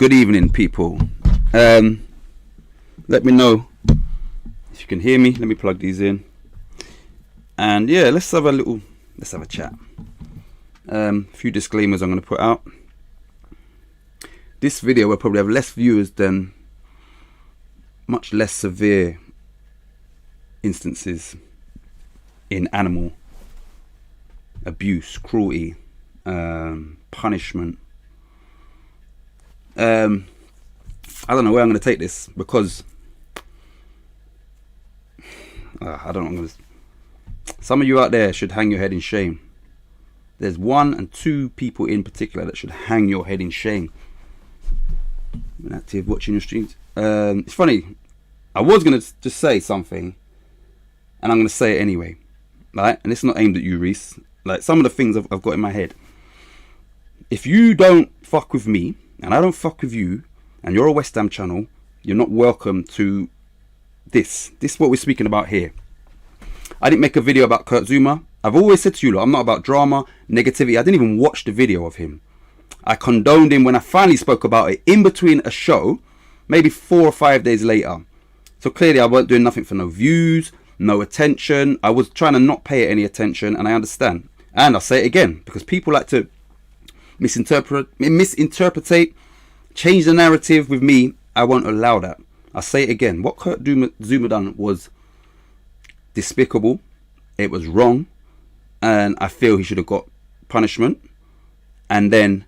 Good evening, people. Let me know if you can hear me. Let me plug these in. And yeah, let's have a chat. A few disclaimers I'm going to put out. This video will probably have less viewers than much less severe instances in animal abuse, cruelty, punishment. I don't know where I'm going to take this, because I don't know. Some of you out there should hang your head in shame. There's one and two people in particular that should hang your head in shame. I'm active watching your streams. It's funny. I was going to just say something, and I'm going to say it anyway. Right? And it's not aimed at you, Reese. Like, some of the things I've got in my head. If you don't fuck with me, and I don't fuck with you, and you're a West Ham channel, you're not welcome to this. This is what we're speaking about here. I didn't make a video about Kurt Zouma. I've always said to you, look, I'm not about drama, negativity. I didn't even watch the video of him. I condoned him when I finally spoke about it in between a show, maybe 4 or 5 days later. So clearly I wasn't doing nothing for no views, no attention. I was trying to not pay it any attention, and I understand. And I'll say it again, because people like to misinterpret, change the narrative with me. I won't allow that. I'll say it again. What Kurt Zouma done was despicable. It was wrong, and I feel he should have got punishment and then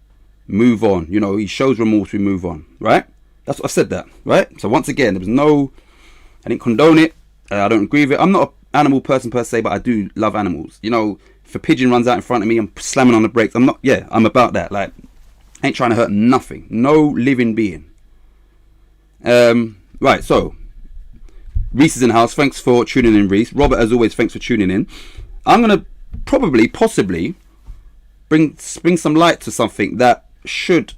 move on. You know, he shows remorse, we move on, right? That's what I said, that, right? So once again, I didn't condone it. I don't agree with it. I'm not an animal person per se, but I do love animals. You know, if a pigeon runs out in front of me, I'm slamming on the brakes. I'm about that. Like, I ain't trying to hurt nothing. No living being. Right, so Reese is in the house. Thanks for tuning in, Reese. Robert, as always, thanks for tuning in. I'm gonna possibly bring some light to something that should,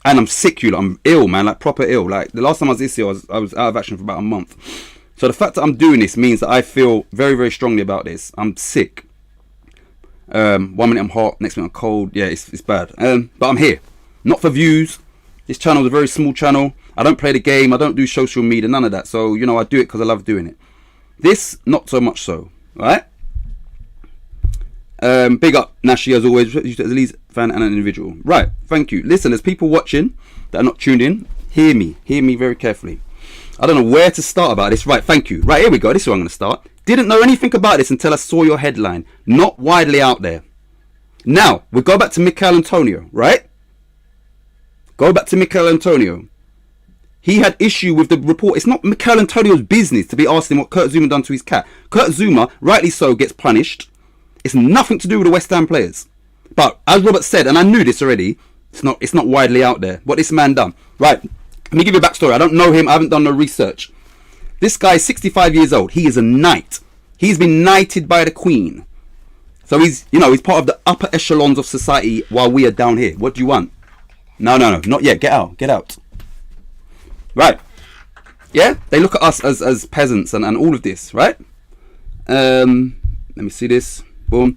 and I'm sick, I'm ill, man, like proper ill. Like, the last time I was this ill, I was out of action for about a month. So the fact that I'm doing this means that I feel very, very strongly about this. I'm sick. 1 minute I'm hot, next minute I'm cold. Yeah, it's bad. But I'm here, not for views. This channel is a very small channel. I don't play the game. I don't do social media, none of that. So, you know, I do it because I love doing it. This, not so much so. Right? Big up Nashi, as always, as a Leeds fan and an individual. Right, thank you. Listen, there's people watching that are not tuned in. Hear me very carefully. I don't know where to start about this. Right, thank you. Right, here we go. This is where I'm going to start. Didn't know anything about this until I saw your headline. Not widely out there. Now, we go back to Mikel Antonio, right? Go back to Mikel Antonio. He had issue with the report. It's not Mikel Antonio's business to be asking what Kurt Zouma done to his cat. Kurt Zouma, rightly so, gets punished. It's nothing to do with the West Ham players. But as Robert said, and I knew this already, it's not widely out there what this man done. Right, let me give you a backstory. I don't know him. I haven't done no research. This guy is 65 years old. He is a knight. He's been knighted by the Queen. So he's part of the upper echelons of society while we are down here. What do you want? No, not yet. Get out. Right. Yeah, they look at us as peasants and all of this, right? Let me see this. Boom.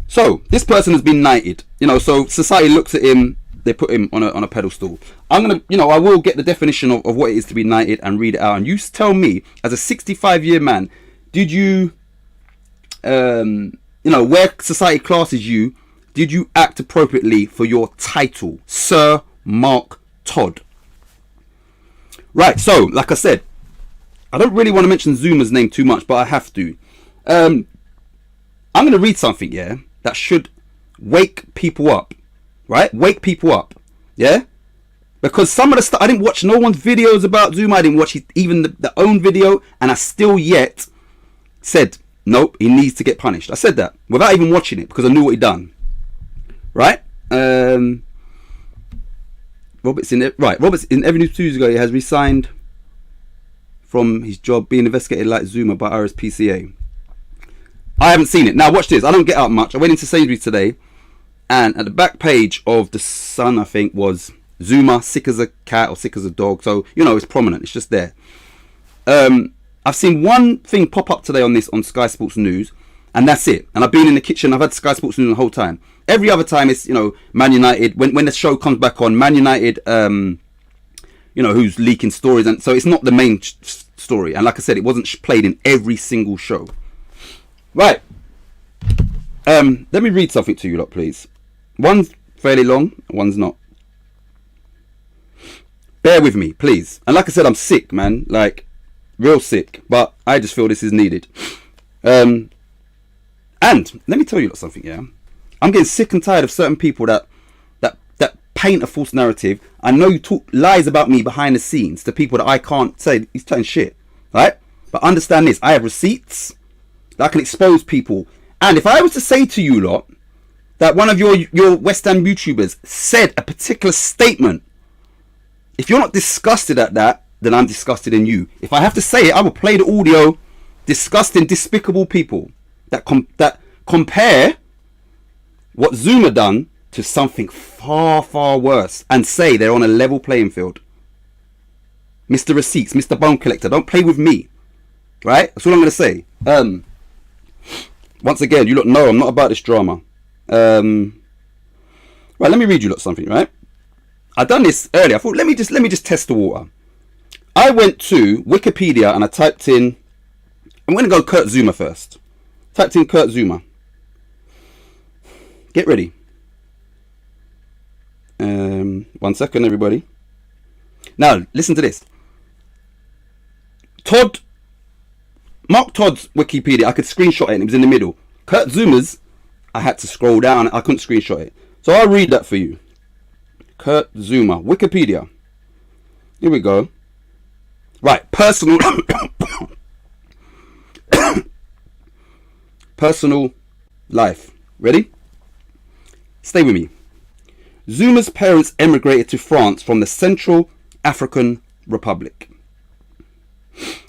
So this person has been knighted. You know, so society looks at him. They put him on a pedestal. I'm gonna, I will get the definition of what it is to be knighted and read it out. And you tell me, as a 65-year man, did you, where society classes you, did you act appropriately for your title, Sir Mark Todd? Right. So, like I said, I don't really want to mention Zouma's name too much, but I have to. I'm going to read something, yeah, that should wake people up. Right? Wake people up. Yeah? Because some of the stuff, I didn't watch no one's videos about Zouma. I didn't watch even the own video. And I still yet said, nope, he needs to get punished. I said that without even watching it because I knew what he'd done. Right? Robert's in every news 2 years ago, he has resigned from his job being investigated like Zouma by RSPCA. I haven't seen it. Now watch this. I don't get out much. I went into Sainsbury's today, and at the back page of the Sun, I think, was Zouma sick as a cat or sick as a dog. So, it's prominent. It's just there. I've seen one thing pop up today on Sky Sports News, and that's it. And I've been in the kitchen. I've had Sky Sports News the whole time. Every other time it's, Man United, when the show comes back on, Man United who's leaking stories, and so it's not the main story. And like I said, it wasn't played in every single show. Right. Let me read something to you lot, please. One's fairly long, one's not. Bear with me, please. And like I said, I'm sick, man. Like, real sick. But I just feel this is needed. And let me tell you something, yeah. I'm getting sick and tired of certain people that paint a false narrative. I know you talk lies about me behind the scenes to people that I can't say he's telling shit, right? But understand this, I have receipts that I can expose people. And if I was to say to you lot that one of your West Ham YouTubers said a particular statement, if you're not disgusted at that, then I'm disgusted in you. If I have to say it, I will play the audio. Disgusting, despicable people that compare what Zuma done to something far, far worse and say they're on a level playing field. Mr. Receipts, Mr. Bone Collector, don't play with me. Right? That's all I'm going to say. Once again, you lot know I'm not about this drama. Right, let me read you lot something, right? I done this earlier. I thought, let me just test the water. I went to Wikipedia and I typed in, I'm going to go Kurt Zuma first. Typed in Kurt Zuma. Get ready. 1 second, everybody. Now, listen to this. Mark Todd's Wikipedia, I could screenshot it and it was in the middle. Kurt Zuma's, I had to scroll down. I couldn't screenshot it. So I'll read that for you. Kurt Zuma, Wikipedia. Here we go. Right, personal life. Ready? Stay with me. Zuma's parents emigrated to France from the Central African Republic.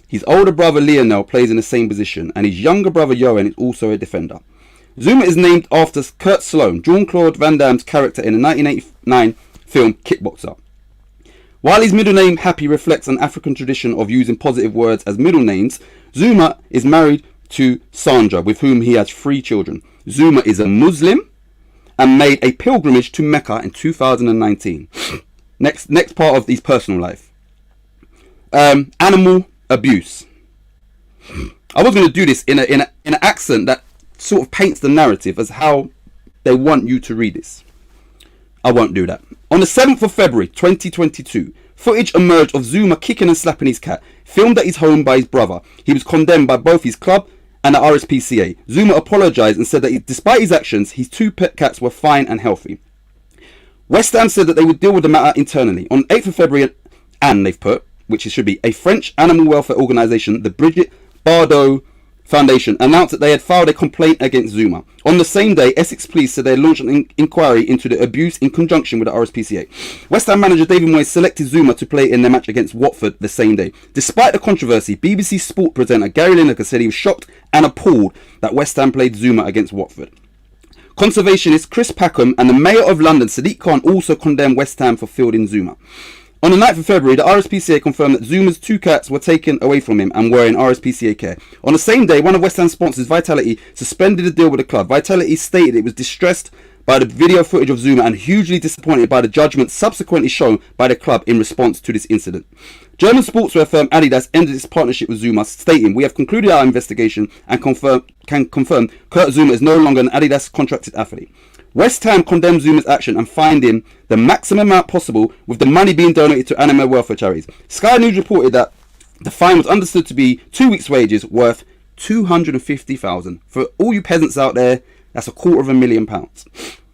His older brother Lionel plays in the same position, and his younger brother Johan is also a defender. Zuma is named after Kurt Sloan, Jean-Claude Van Damme's character in the 1989 film Kickboxer. While his middle name Happy reflects an African tradition of using positive words as middle names, Zuma is married to Sandra, with whom he has 3 children. Zuma is a Muslim and made a pilgrimage to Mecca in 2019. Next part of his personal life. Animal abuse. I was going to do this in an accent that sort of paints the narrative as how they want you to read this. I won't do that. On the 7th of February 2022, footage emerged of Zuma kicking and slapping his cat, filmed at his home by his brother. He was condemned by both his club and the RSPCA. Zuma apologised and said that despite his actions, his 2 pet cats were fine and healthy. West Ham said that they would deal with the matter internally. On 8th of February, and they've put, which it should be, a French animal welfare organisation, the Brigitte Bardot Foundation, announced that they had filed a complaint against Zuma. On the same day, Essex Police said they had launched an inquiry into the abuse in conjunction with the RSPCA. West Ham manager David Moyes selected Zuma to play in their match against Watford the same day. Despite the controversy, BBC Sport presenter Gary Lineker said he was shocked and appalled that West Ham played Zuma against Watford. Conservationist Chris Packham and the Mayor of London Sadiq Khan also condemned West Ham for fielding Zuma. On the 9th of February, the RSPCA confirmed that Zuma's 2 cats were taken away from him and were in RSPCA care. On the same day, one of West Ham's sponsors, Vitality, suspended the deal with the club. Vitality stated it was distressed by the video footage of Zuma and hugely disappointed by the judgment subsequently shown by the club in response to this incident. German sportswear firm Adidas ended its partnership with Zuma, stating, "We have concluded our investigation and can confirm Kurt Zuma is no longer an Adidas contracted athlete." West Ham condemned Zuma's action and fined him the maximum amount possible, with the money being donated to animal welfare charities. Sky News reported that the fine was understood to be 2 weeks' wages worth £250,000. For all you peasants out there, that's £250,000.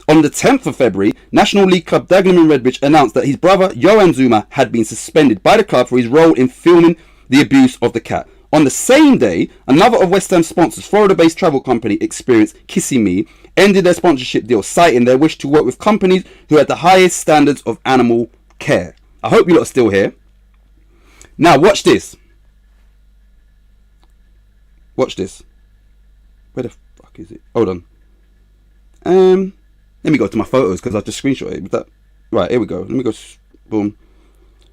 On the 10th of February, National League club Dagenham and Redbridge announced that his brother Johan Zuma had been suspended by the club for his role in filming the abuse of the cat. On the same day, another of West Ham's sponsors, Florida-based travel company Experience Kissy Me, ended their sponsorship deal, citing their wish to work with companies who had the highest standards of animal care. I hope you lot are still here. Now, watch this. Watch this. Where the fuck is it? Hold on. Let me go to my photos because I just screenshot it. That right? Here we go. Let me go. Boom.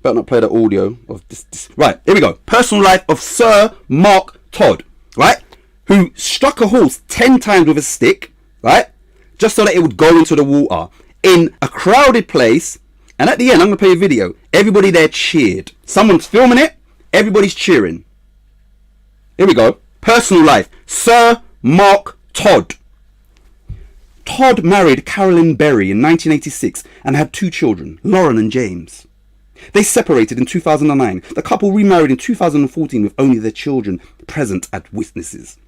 Better not play the audio of this. Right, here we go. Personal life of Sir Mark Todd, right? Who struck a horse 10 times with a stick, right? Just so that it would go into the water in a crowded place And at the end, I'm going to play a video. Everybody there cheered. Someone's filming it. Everybody's cheering. Here we go. Personal life. Sir Mark Todd. Todd married Carolyn Berry in 1986 and had 2 children, Lauren and James. They separated in 2009. The couple remarried in 2014 with only their children present as witnesses.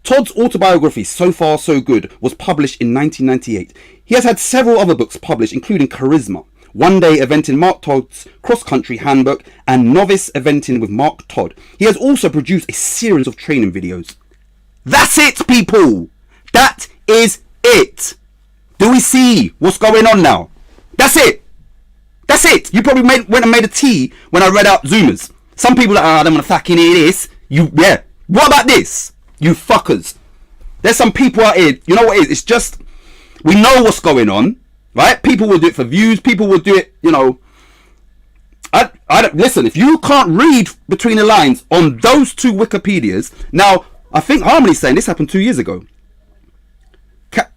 Todd's autobiography, So Far So Good, was published in 1998. He has had several other books published, including Charisma, One Day Eventing Mark Todd's Cross Country Handbook, and Novice Eventing with Mark Todd. He has also produced a series of training videos. That's it, people! That is it! Do we see what's going on now? That's it! That's it! You probably went and made a tea when I read out Zoomers. Some people are like, I don't want to fucking hear this. Yeah. What about this? You fuckers. There's some people out here, you know what it is? It's just, we know what's going on, right? People will do it for views. People will do it, you know. I don't, listen, if you can't read between the lines on those 2 Wikipedias, now, I think Harmony's saying this happened 2 years ago.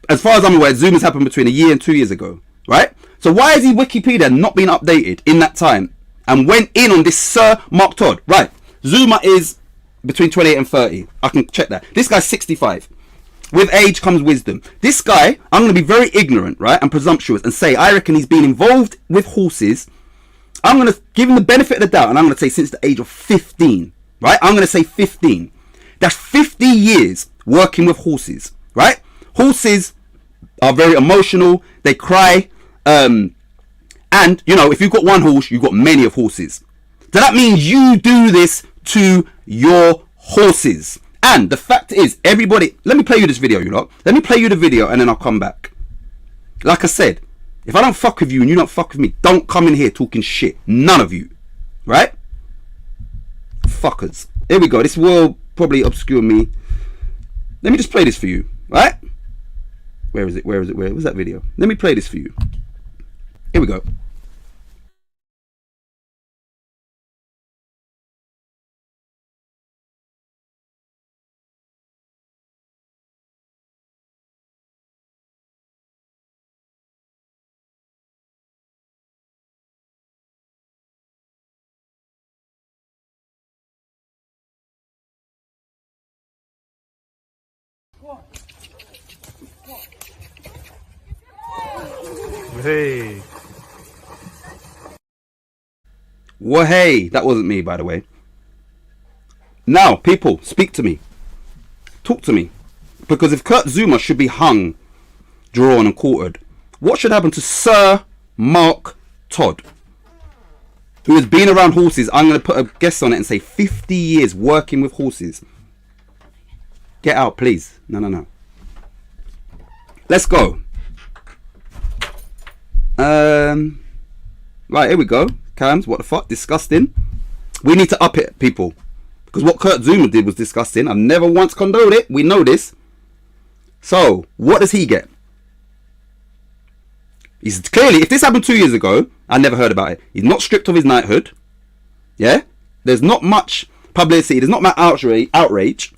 As far as I'm aware, Zoomers happened between a year and 2 years ago, right? So why is Wikipedia not being updated in that time and went in on this Sir Mark Todd? Right, Zoomer is between 28 and 30. I can check that. This guy's 65. With age comes wisdom. This guy, I'm going to be very ignorant, right, and presumptuous and say I reckon he's been involved with horses. I'm going to give him the benefit of the doubt, and I'm going to say since the age of 15, right? I'm going to say 15. That's 50 years working with horses, right? Horses are very emotional. They cry. And, you know, if you've got one horse, you've got many of horses. So that means you do this to your horses. And the fact is, everybody, let me play you this video, you know. Let me play you the video and then I'll come back. Like I said, if I don't fuck with you and you don't fuck with me, don't come in here talking shit. None of you. Right? Fuckers. Here we go. This will probably obscure me. Let me just play this for you. Right? Where is it? Where is it? Where was that video? Let me play this for you. Here we go. Hey. Well, hey, that wasn't me, by the way. Now, people, speak to me. Talk to me. Because if Kurt Zuma should be hung, drawn and quartered, what should happen to Sir Mark Todd, who has been around horses? I'm going to put a guess on it and say 50 years working with horses. Get out, please. No. Let's go. Right, here we go. Cams, what the fuck? Disgusting. We need to up it, people. Because what Kurt Zuma did was disgusting. I've never once condoned it. We know this. So, what does he get? He's clearly, if this happened 2 years ago, I never heard about it. He's not stripped of his knighthood. Yeah? There's not much publicity. There's not much outrage.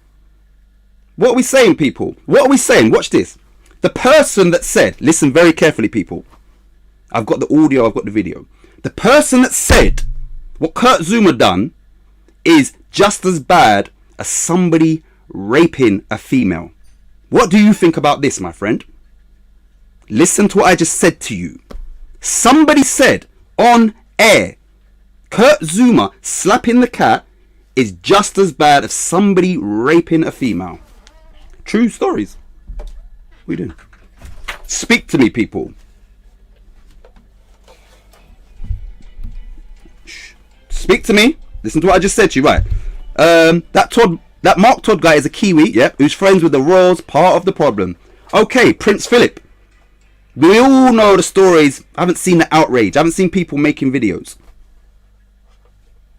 What are we saying, people? What are we saying? Watch this. The person that said, listen very carefully, people. I've got the audio, I've got the video. The person that said what Kurt Zuma done is just as bad as somebody raping a female. What do you think about this, my friend? Listen to what I just said to you. Somebody said on air, Kurt Zuma slapping the cat is just as bad as somebody raping a female. True stories. What are you doing? Speak to me, people. Shh. Speak to me. Listen to what I just said to you, right? That Mark Todd guy is a Kiwi, yeah, who's friends with the royals, part of the problem. Okay, Prince Philip. We all know the stories. I haven't seen the outrage. I haven't seen people making videos.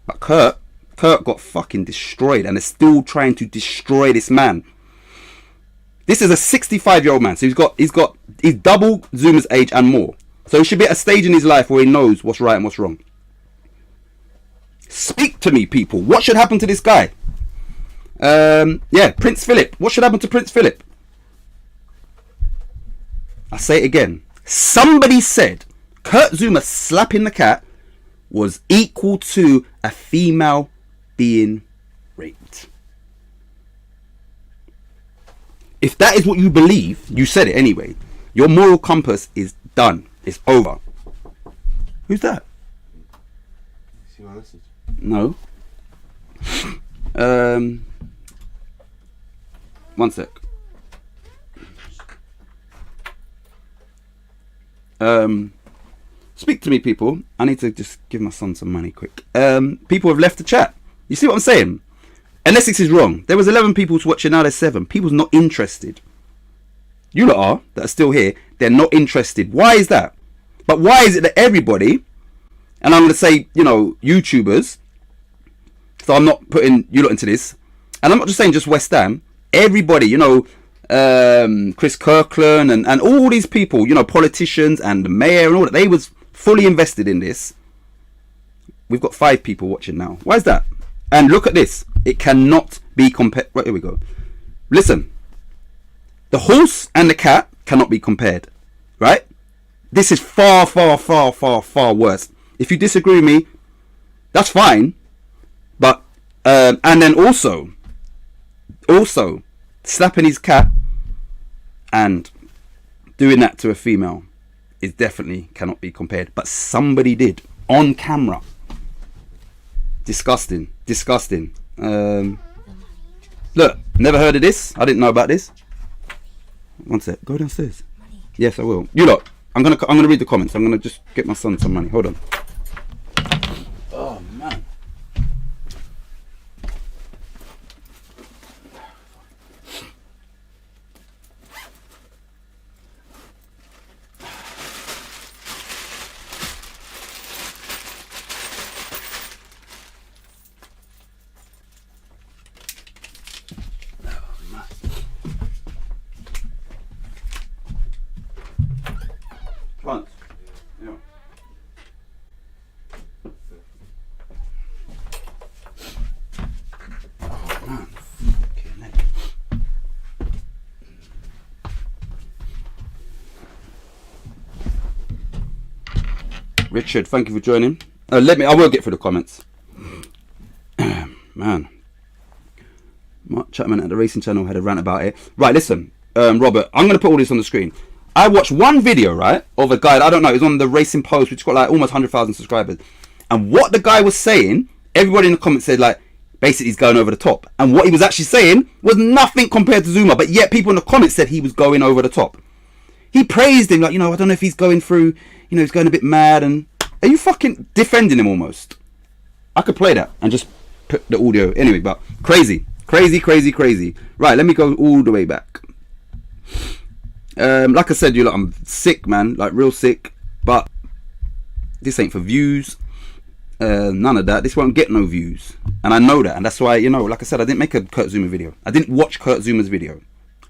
But Kurt got fucking destroyed, and they're still trying to destroy this man. This is a 65-year-old man, so he's double Zuma's age and more. So he should be at a stage in his life where he knows what's right and what's wrong. Speak to me, people. What should happen to this guy? Yeah, Prince Philip. What should happen to Prince Philip? I say it again. Somebody said Kurt Zuma slapping the cat was equal to a female being raped. If that is what you believe, you said it anyway. Your moral compass is done. It's over. Who's that? See my message? No. One sec. Speak to me, people. I need to just give my son some money quick. People have left the chat. You see what I'm saying? Unless this is wrong. There was 11 people watching, now there's 7. People's not interested. You lot are, that are still here, they're not interested. Why is that? But why is it that everybody, and I'm going to say, you know, YouTubers, so I'm not putting you lot into this, and I'm not just saying just West Ham, everybody, you know, Chris Kirkland and all these people, you know, politicians and the mayor and all that, they was fully invested in this. We've got 5 people watching now. Why is that? And look at this. It cannot be compared. Right, here we go. Listen. The horse and the cat cannot be compared. Right? This is far, far, far, far, far worse. If you disagree with me, that's fine. But, and then also, slapping his cat and doing that to a female is definitely cannot be compared. But somebody did on camera. Disgusting. Disgusting. Look, never heard of this. I didn't know about this. One sec. Go downstairs. Yes, I will. You lot. I'm gonna read the comments. I'm gonna just get my son some money. Hold on. Oh man. Once. Yeah. Oh man. Richard, thank you for joining. I will get through the comments. Man. Mark Chapman at the Racing Channel had a rant about it. Right, listen, Robert, I'm going to put all this on the screen. I watched one video, right, of a guy, I don't know, it was on the Racing Post, which got like almost 100,000 subscribers. And what the guy was saying, everybody in the comments said like, basically he's going over the top. And what he was actually saying was nothing compared to Zuma, but yet people in the comments said he was going over the top. He praised him, like, you know, I don't know if he's going through, you know, he's going a bit mad. And are you fucking defending him almost? I could play that and just put the audio. Anyway, but crazy. Crazy, crazy, crazy. Right, let me go all the way back. Like I said, you lot, I'm sick, man, like real sick, but this ain't for views, none of that. This won't get no views, and I know that, and that's why, you know, like I said, I didn't make a Kurt Zuma video. I didn't watch Kurt Zuma's video,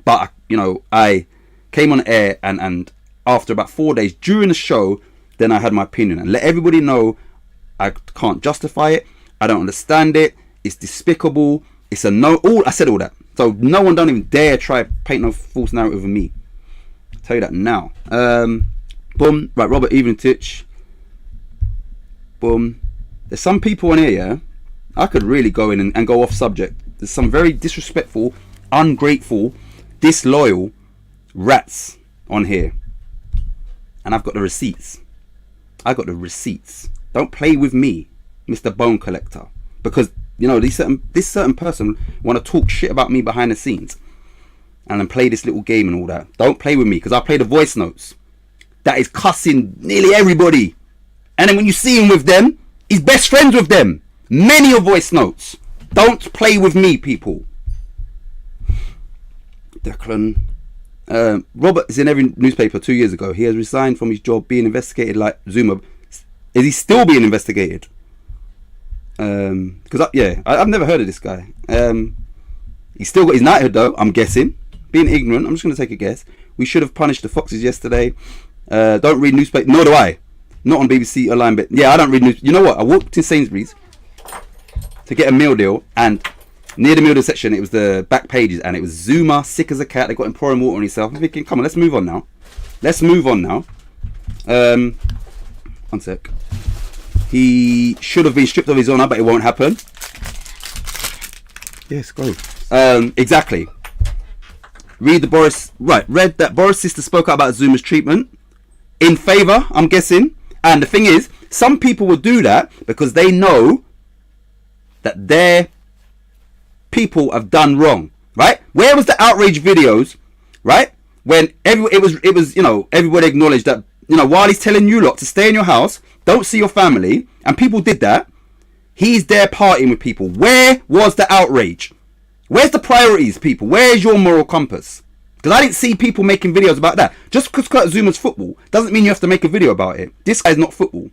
but you know, I came on air and after about 4 days during the show, then I had my opinion and let everybody know I can't justify it, I don't understand it, it's despicable, it's a no. I said all that, so no one don't even dare try paint no false narrative of me. Tell you that now. Boom. Right, Robert Eventich. Boom. There's some people in here, yeah, I could really go in and go off subject. There's some very disrespectful, ungrateful, disloyal rats on here. And I've got the receipts. I got the receipts. Don't play with me, Mr. Bone Collector. Because, you know, this certain person want to talk shit about me behind the scenes. And then play this little game and all that. Don't play with me, because I play the voice notes. That is cussing nearly everybody. And then when you see him with them, he's best friends with them. Many of voice notes. Don't play with me, people. Declan. Robert is in every newspaper 2 years ago. He has resigned from his job being investigated like Zuma. Is he still being investigated? Because I've never heard of this guy. He's still got his knighthood though, I'm guessing. Being ignorant, I'm just going to take a guess. We should have punished the Foxes yesterday. Don't read newspaper. Nor do I. Not on BBC or Line. But yeah, I don't read news. You know what? I walked to Sainsbury's to get a meal deal, and near the meal deal section, it was the back pages, and it was Zuma, sick as a cat. They got him pouring water on himself. I'm thinking, come on, let's move on now. Let's move on now. One sec. He should have been stripped of his honour, but it won't happen. Yes, go. Exactly. Read that Boris' sister spoke out about Zuma's treatment in favour, I'm guessing. And the thing is, some people will do that because they know that their people have done wrong, right? Where was the outrage videos, right? When it was, you know, everybody acknowledged that, you know, while he's telling you lot to stay in your house, don't see your family, and people did that, he's there partying with people. Where was the outrage? Where's the priorities, people? Where's your moral compass? Because I didn't see people making videos about that. Just because Kurt Zuma's football doesn't mean you have to make a video about it. This guy's not football.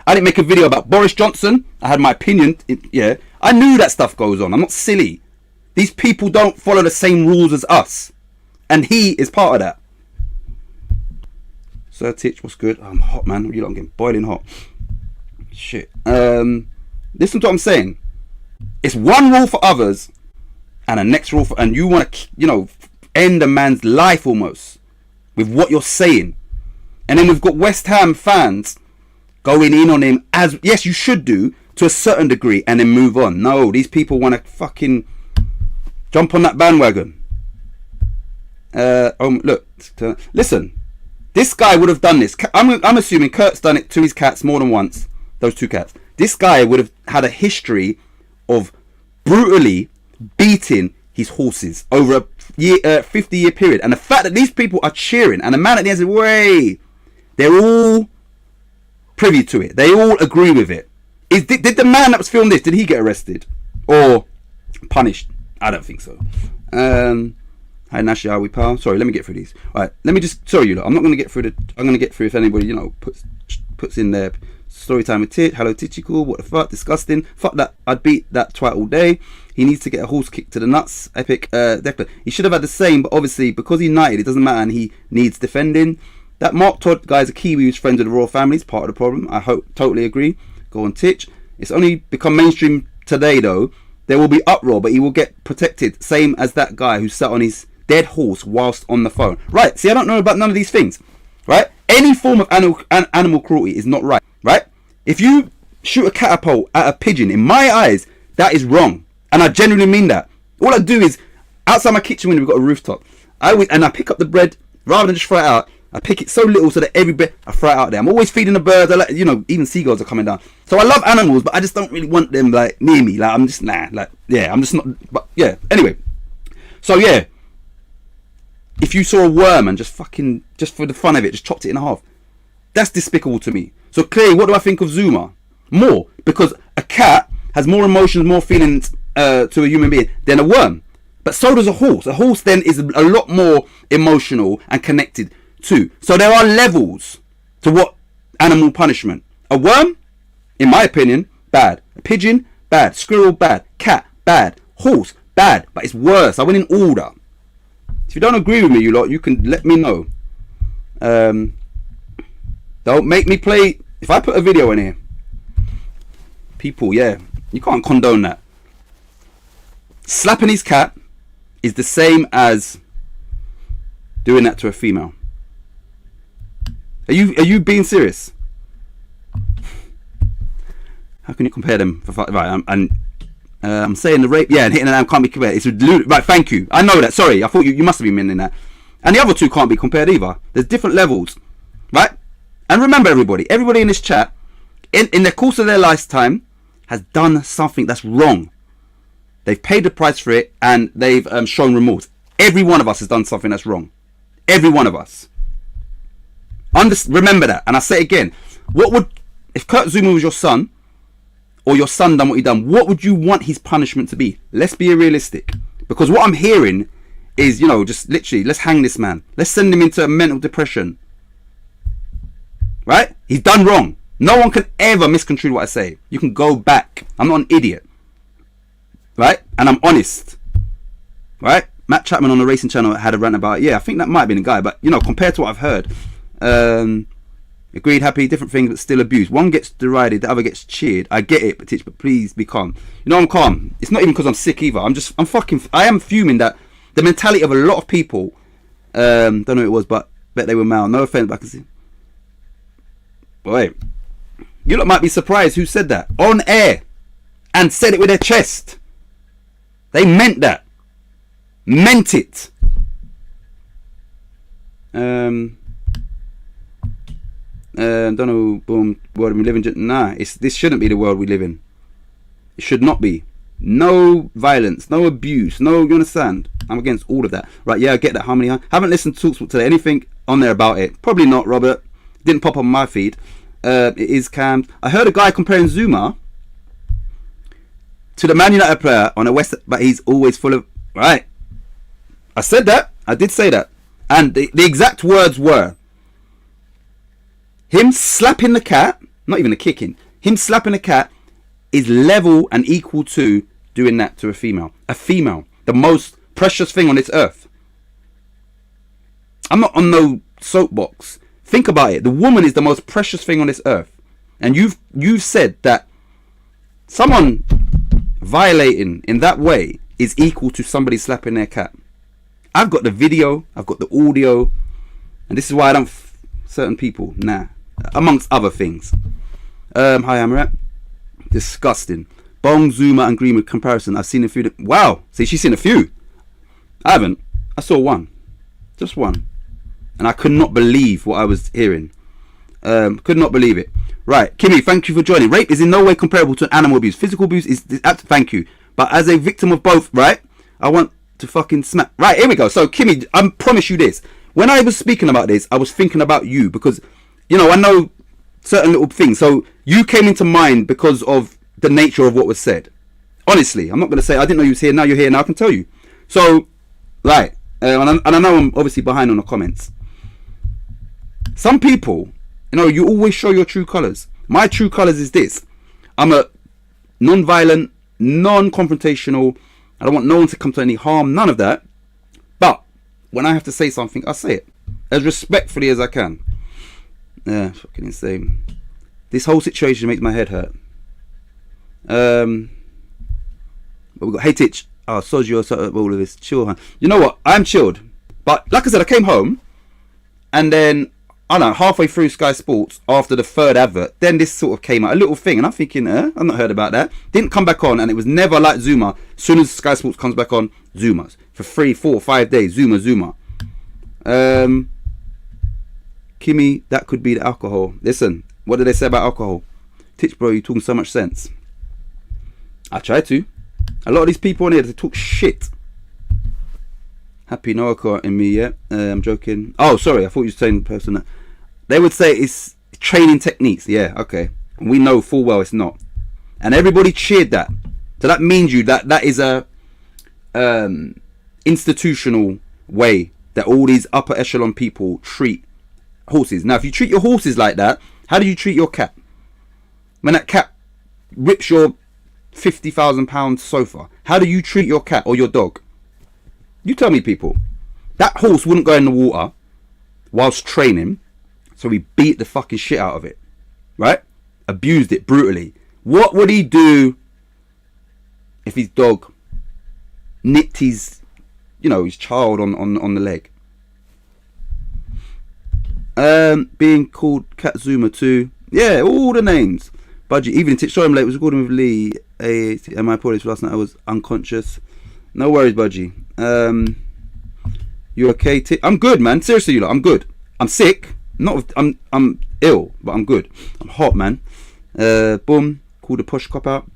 I didn't make a video about Boris Johnson. I had my opinion. Yeah, I knew that stuff goes on. I'm not silly. These people don't follow the same rules as us. And he is part of that. Sir Titch, what's good? I'm hot, man. You lot, I'm getting boiling hot. Shit. Listen to what I'm saying. It's one rule for others and a next rule for... And you want to, you know, end a man's life almost with what you're saying. And then we've got West Ham fans going in on him as... Yes, you should do to a certain degree and then move on. No, these people want to fucking jump on that bandwagon. Look. Listen. This guy would have done this. I'm assuming Kurt's done it to his cats more than once. Those two cats. This guy would have had a history of brutally beating his horses over a 50-year period. And the fact that these people are cheering, and the man at the end said, "Way," they're all privy to it. They all agree with it. Did the man that was filming this, did he get arrested or punished? I don't think so. Hi Nashi, are we pal? Sorry, let me get through these. Alright, let me just... Sorry, you lot. I'm not going to get through I'm going to get through if anybody, you know, puts in their story time with Tit. Hello, Tichical. What the fuck? Disgusting. Fuck that. I'd beat that twat all day. He needs to get a horse kick to the nuts. Epic. Declan. He should have had the same, but obviously, because he's United, it doesn't matter and he needs defending. That Mark Todd guy's a Kiwi who's friends with the royal family. Is part of the problem. I totally agree. Go on, Titch. It's only become mainstream today, though. There will be uproar, but he will get protected. Same as that guy who sat on his dead horse whilst on the phone. Right, see, I don't know about none of these things. Right? Any form of animal cruelty is not right. Right? If you shoot a catapult at a pigeon, in my eyes, that is wrong. And I genuinely mean that. All I do is, outside my kitchen window, we've got a rooftop. I pick up the bread, rather than just throw it out, I pick it so little so that every bit, I throw it out there. I'm always feeding the birds. I like, you know, even seagulls are coming down. So I love animals, but I just don't really want them, like, near me. Like, I'm just, I'm just not, but yeah. Anyway. So, yeah. If you saw a worm and just for the fun of it, just chopped it in half, that's despicable to me. So clearly, what do I think of Zuma? More, because a cat has more emotions, more feelings to a human being than a worm. But so does a horse. A horse then is a lot more emotional and connected too. So there are levels to what animal punishment. A worm, in my opinion, bad. A pigeon, bad. Squirrel, bad. Cat, bad. Horse, bad. But it's worse. I went in order. If you don't agree with me, you lot, you can let me know. Don't make me play. If I put a video in here, people, yeah, you can't condone that. Slapping his cat is the same as doing that to a female. Are you being serious? How can you compare them? Right, I'm saying the rape, yeah, and hitting an arm can't be compared. It's right. Thank you. I know that. Sorry, I thought you must have been meaning that. And the other two can't be compared either. There's different levels, right? And remember, everybody in this chat, in the course of their lifetime, has done something that's wrong. They've paid the price for it, and they've shown remorse. Every one of us has done something that's wrong. Every one of us. Remember that, and I say it again. If Kurt Zuma was your son? Or your son done what he done, what would you want his punishment to be? Let's be realistic. Because what I'm hearing is, you know, just literally, let's hang this man. Let's send him into a mental depression. Right? He's done wrong. No one can ever misconstrue what I say. You can go back. I'm not an idiot. Right? And I'm honest. Right? Matt Chapman on the racing channel had a rant about, yeah, I think that might have been a guy. But, you know, compared to what I've heard, agreed, happy, different things, but still abused. One gets derided, the other gets cheered. I get it, but please be calm. You know, I'm calm. It's not even because I'm sick either. I am fuming that the mentality of a lot of people, don't know who it was, but bet they were male. No offense, but I can see. Boy, you lot might be surprised who said that on air and said it with their chest. They meant that. Meant it. Don't know. Boom. World we live in. Nah, this shouldn't be the world we live in. It should not be. No violence, no abuse, no. You understand? I'm against all of that. Right? Yeah, I get that. How many? Haven't listened to Talksport today. Anything on there about it? Probably not, Robert. Didn't pop on my feed. It is cammed. I heard a guy comparing Zuma to the Man United player on a West, but he's always full of. Right. I said that. I did say that. And the exact words were him slapping the cat, not even a kicking, him slapping the cat is level and equal to doing that to a female. A female, the most precious thing on this earth. I'm not on no soapbox. Think about it. The woman is the most precious thing on this earth. And you've said that someone violating in that way is equal to somebody slapping their cat. I've got the video, I've got the audio, and this is why I don't certain people, amongst other things. Hi Amarat. Disgusting. Bong, Zuma and Greenwood comparison. I've seen a few. Wow. See, she's seen a few. I haven't. I saw one. Just one. And I could not believe what I was hearing. Could not believe it. Right. Kimmy, thank you for joining. Rape is in no way comparable to animal abuse. Physical abuse is thank you. But as a victim of both, right? I want to fucking smack. Right, here we go. So, Kimmy, I promise you this. When I was speaking about this, I was thinking about you because, you know, I know certain little things. So, you came into mind because of the nature of what was said. Honestly, I'm not going to say, I didn't know you was here. Now you're here. Now I can tell you. So, right. And I know I'm obviously behind on the comments. Some people, you know, you always show your true colours. My true colours is this. I'm a non-violent, non-confrontational. I don't want no one to come to any harm. None of that. But when I have to say something, I say it. As respectfully as I can. Yeah, fucking insane. This whole situation makes my head hurt. But we got Hey Titch. Oh, Sozio, all of this. Chill, huh? You know what? I'm chilled. But like I said, I came home. And then, I don't know, halfway through Sky Sports, after the third advert, then this sort of came out. A little thing. And I'm thinking, I've not heard about that. Didn't come back on. And it was never like Zuma. As soon as Sky Sports comes back on, Zuma's. For 3, 4, 5 days. Zuma. Kimmy, that could be the alcohol. Listen, what did they say about alcohol? Titch, bro, you talking so much sense. I try to. A lot of these people on here, they talk shit. Happy Noah car in me, yeah. I'm joking. Oh, sorry, I thought you were saying person that. They would say it's training techniques. Yeah, okay. We know full well it's not. And everybody cheered that. So that means that is a institutional way that all these upper echelon people treat horses. Now, if you treat your horses like that, how do you treat your cat? When that cat rips your £50,000 sofa, how do you treat your cat or your dog? You tell me, people. That horse wouldn't go in the water whilst training, so he beat the fucking shit out of it, right? Abused it brutally. What would he do if his dog nipped his, his child on the leg? Being called Cat Zuma too. Yeah, all the names. Budgie, even Titch, sorry I'm late. I was recording with Lee. My apologies for last night. I was unconscious. No worries, Budgie. You okay, Titch? I'm good, man. Seriously, I'm good. I'm sick. I'm ill, but I'm good. I'm hot, man. Boom. Called a push cop out.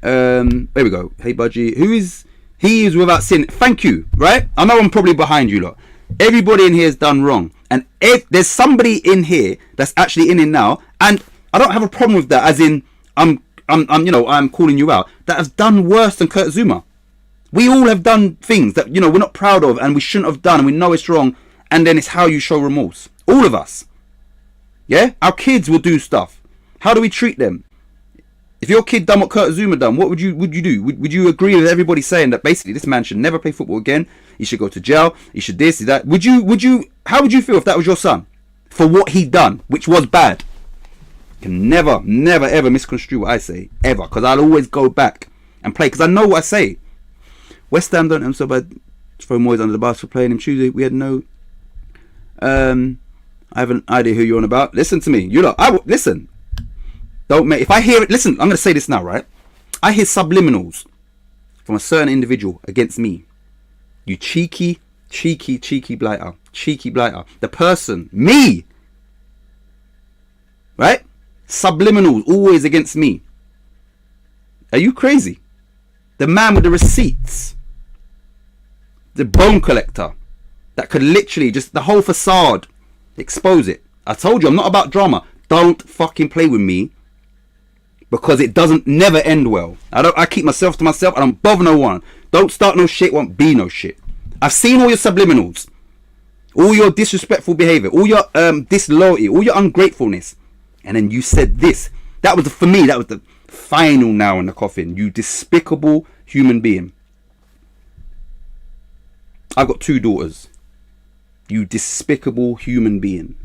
There we go. Hey, Budgie. He is without sin. Thank you, right? I know I'm probably behind you lot. Everybody in here has done wrong. And if there's somebody in here that's actually in it now, and I don't have a problem with that, as in I'm calling you out, that has done worse than Kurt Zuma. We all have done things that, we're not proud of and we shouldn't have done and we know it's wrong, and then it's how you show remorse. All of us. Yeah? Our kids will do stuff. How do we treat them? If your kid done what Kurt Zuma done, what would you do? Would you agree with everybody saying that basically this man should never play football again? He should go to jail. He should this, that. How would you feel if that was your son? For what he done, which was bad. Can never, ever misconstrue what I say. Ever. Because I'll always go back and play. Because I know what I say. West Ham don't have so bad. Throw Moyes under the bus for playing him Tuesday. We had no... I have an idea who you're on about. Listen to me. You lot, listen. Don't make, if I hear it, listen, I'm going to say this now, right? I hear subliminals from a certain individual against me. You cheeky blighter. Cheeky blighter. The person, me. Right? Subliminals always against me. Are you crazy? The man with the receipts. The bone collector. That could literally just, the whole facade, expose it. I told you, I'm not about drama. Don't fucking play with me. Because it doesn't never end well. I keep myself to myself. I don't bother no one. Don't start no shit, won't be no shit. I've seen all your subliminals. All your disrespectful behavior. All your disloyalty. All your ungratefulness. And then you said this. That was, for me, that was the final nail in the coffin. You despicable human being. I've got 2 daughters. You despicable human being.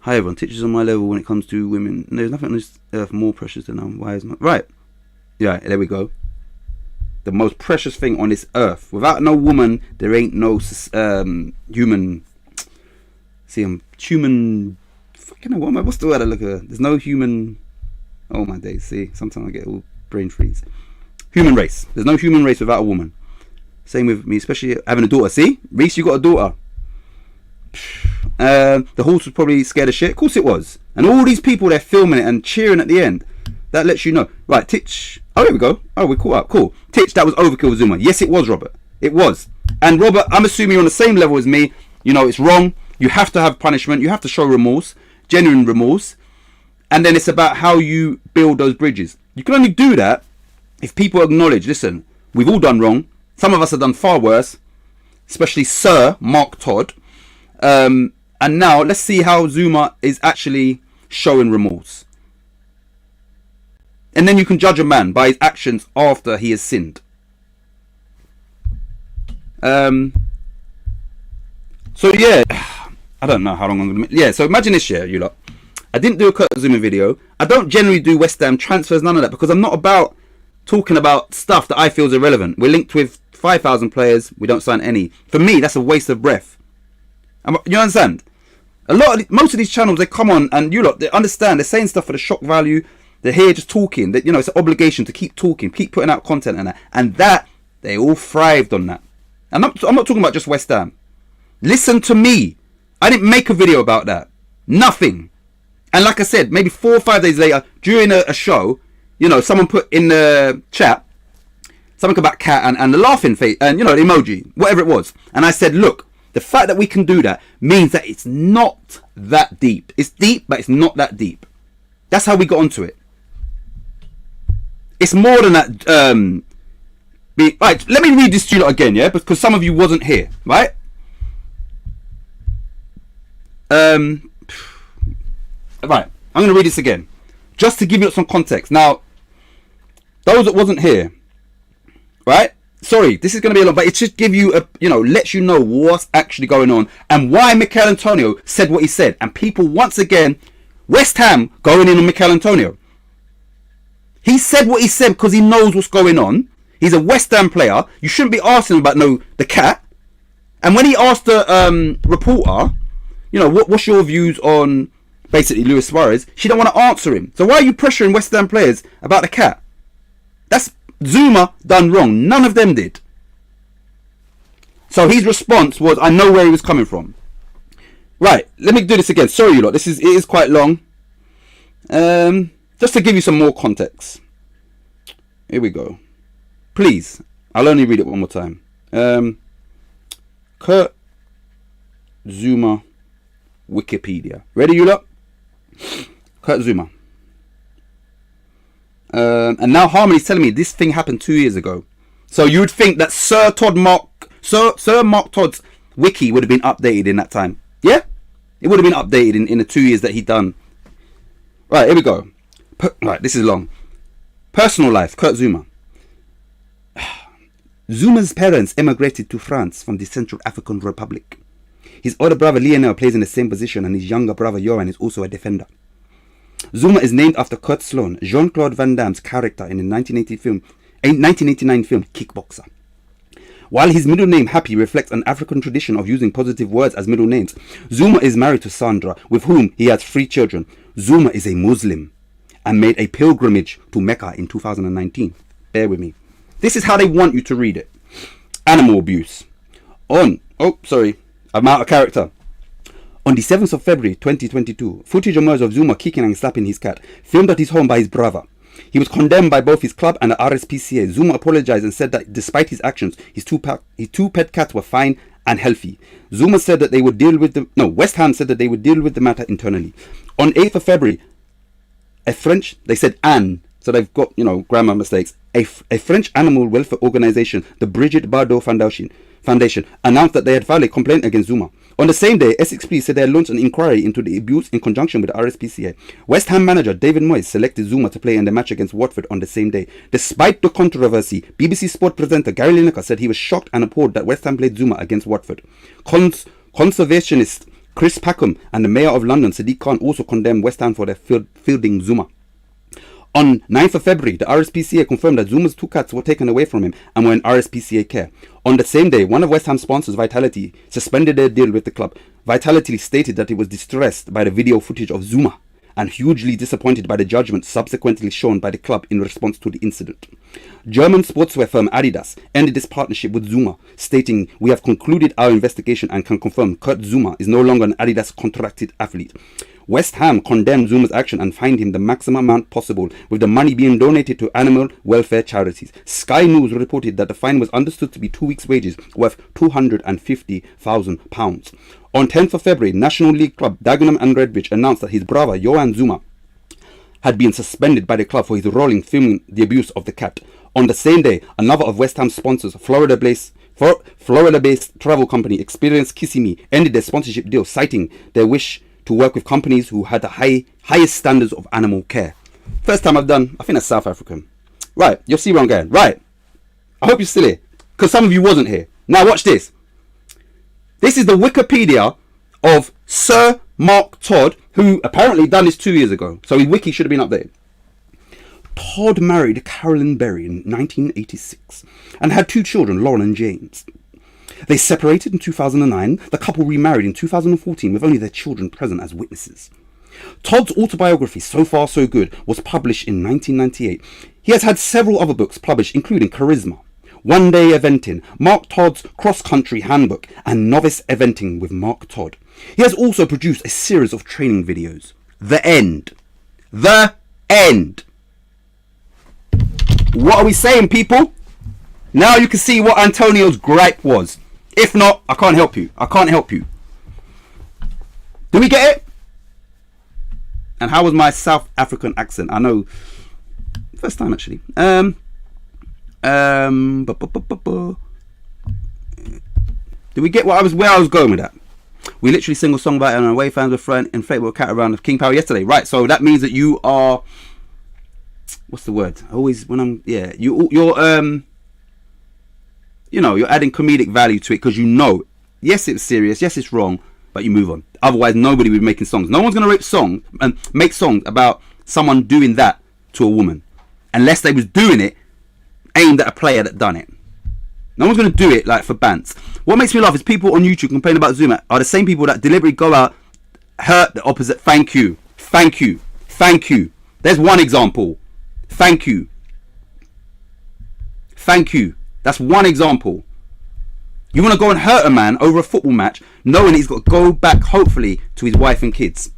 Hi everyone, teachers on my level when it comes to women. There's nothing on this earth more precious than I'm wise. Right. Yeah, there we go. The most precious thing on this earth. Without no woman, there ain't no human. See, I'm human. Fucking hell, what's the word I look at? There's no human. Oh my days. See, sometimes I get all brain freeze. Human race. There's no human race without a woman. Same with me, especially having a daughter. See, Reese, you got a daughter. The horse was probably scared of shit. Of course it was. And all these people, they're filming it and cheering at the end. That lets you know. Right, Titch. Oh, there we go. Oh, we caught up. Cool. Titch, that was overkill with Zuma. Yes, it was, Robert. It was. And Robert, I'm assuming you're on the same level as me. You know, it's wrong. You have to have punishment. You have to show remorse. Genuine remorse. And then it's about how you build those bridges. You can only do that if people acknowledge, listen, we've all done wrong. Some of us have done far worse. Especially Sir Mark Todd. And now let's see how Zuma is actually showing remorse. And then you can judge a man by his actions after he has sinned. So yeah, I don't know how long I'm going to... Yeah, so imagine this, yeah, you lot. I didn't do a Kurt Zuma video. I don't generally do West Ham transfers, none of that, because I'm not about talking about stuff that I feel is irrelevant. We're linked with 5,000 players. We don't sign any. For me, that's a waste of breath. You understand? Most of these channels, they come on and you lot, they understand. They're saying stuff for the shock value. They're here just talking. That, you know, it's an obligation to keep talking, keep putting out content and that. And that, they all thrived on that. I'm not talking about just West Ham. Listen to me. I didn't make a video about that. Nothing. And like I said, maybe 4 or 5 days later, during a show, you know, someone put in the chat something about cat and the laughing face and, you know, the emoji, whatever it was. And I said, look, the fact that we can do that means that it's not that deep. It's deep, but it's not that deep. That's how we got onto it. It's more than that. Right, let me read this to you again, yeah? Because some of you wasn't here, right? Right, I'm going to read this again. Just to give you some context. Now, those that wasn't here, right? Sorry, this is going to be a lot, but it should give you a, you know, lets you know what's actually going on and why Mikel Antonio said what he said. And people, once again, West Ham going in on Mikel Antonio. He said what he said because he knows what's going on. He's a West Ham player. You shouldn't be asking about the cat. And when he asked the reporter, you know, what's your views on basically Luis Suarez? She don't want to answer him. So why are you pressuring West Ham players about the cat? That's Zuma done wrong. None of them did. So his response was, I know where he was coming from. Right, let me do this again. Sorry, you lot. It is quite long. Just to give you some more context. Here we go. Please, I'll only read it one more time. Kurt Zuma Wikipedia. Ready, you lot? Kurt Zuma. And now Harmony's telling me this thing happened 2 years ago. So you would think that Sir Mark Todd's wiki would have been updated in that time. Yeah? It would have been updated in the 2 years that he'd done. Right, here we go. Right, this is long. Personal life, Kurt Zuma. Zuma's parents emigrated to France from the Central African Republic. His older brother Lionel plays in the same position and his younger brother Johan is also a defender. Zuma is named after Kurt Sloan, Jean-Claude Van Damme's character in the 1989 film Kickboxer. While his middle name Happy reflects an African tradition of using positive words as middle names, Zuma is married to Sandra, with whom he has 3 children. Zuma is a Muslim and made a pilgrimage to Mecca in 2019. Bear with me. This is how they want you to read it. Animal abuse. I'm out of character. On the 7th of February 2022, footage emerged of Zuma kicking and slapping his cat, filmed at his home by his brother. He was condemned by both his club and the RSPCA. Zuma apologized and said that despite his actions, his two pet cats were fine and healthy. Zuma said that they would deal with West Ham said that they would deal with the matter internally. On 8th of February, so they've got, grammar mistakes. A French animal welfare organization, the Brigitte Bardot Foundation, announced that they had filed a complaint against Zuma. On the same day, Essex Police said they had launched an inquiry into the abuse in conjunction with the RSPCA. West Ham manager David Moyes selected Zuma to play in the match against Watford on the same day. Despite the controversy, BBC Sport presenter Gary Lineker said he was shocked and appalled that West Ham played Zuma against Watford. Conservationist Chris Packham and the Mayor of London, Sadiq Khan, also condemned West Ham for their fielding Zuma. On 9th of February, the RSPCA confirmed that Zuma's 2 cats were taken away from him and were in RSPCA care. On the same day, one of West Ham's sponsors, Vitality, suspended their deal with the club. Vitality stated that it was distressed by the video footage of Zuma and hugely disappointed by the judgment subsequently shown by the club in response to the incident. German sportswear firm Adidas ended its partnership with Zuma, stating, "We have concluded our investigation and can confirm Kurt Zuma is no longer an Adidas contracted athlete." West Ham condemned Zuma's action and fined him the maximum amount possible, with the money being donated to animal welfare charities. Sky News reported that the fine was understood to be 2 weeks' wages, worth £250,000. On 10th of February, National League club Dagenham and Redbridge announced that his brother, Johan Zuma, had been suspended by the club for his role in filming the abuse of the cat. On the same day, another of West Ham's sponsors, Florida-based travel company Experience Kissimmee, ended their sponsorship deal, citing their wish to work with companies who had the highest standards of animal care. First time I've done, I think that's South African. Right, you'll see where I'm going. Right, I hope you're still here, because some of you wasn't here. Now watch this. This is the Wikipedia of Sir Mark Todd, who apparently done this 2 years ago. So his wiki should have been updated. Todd married Carolyn Berry in 1986 and had 2 children, Lauren and James. They separated in 2009. The couple remarried in 2014 with only their children present as witnesses. Todd's autobiography, So Far So Good, was published in 1998. He has had several other books published, including Charisma, One Day Eventing, Mark Todd's Cross Country Handbook, and Novice Eventing with Mark Todd. He has also produced a series of training videos. The end. The end. What are we saying, people? Now you can see what Antonio's gripe was. If not, I can't help you. I can't help you. Do we get it? And how was my South African accent? I know, first time actually. Do we get where I was going with that? We literally sing a song about it on away fans with friend inflatable cat around King Power yesterday. Right, so that means that you are, what's the word? Always when I'm, yeah, you're you're adding comedic value to it, because yes, it's serious, yes, it's wrong, but you move on. Otherwise, nobody would be making songs. No one's going to rip songs and make songs about someone doing that to a woman, unless they was doing it aimed at a player that done it. No one's going to do it like for bants. What makes me laugh is people on YouTube complaining about Zuma are the same people that deliberately go out, hurt the opposite. Thank you. Thank you. Thank you. There's one example. Thank you. Thank you. That's one example. You want to go and hurt a man over a football match, knowing he's got to go back, hopefully, to his wife and kids.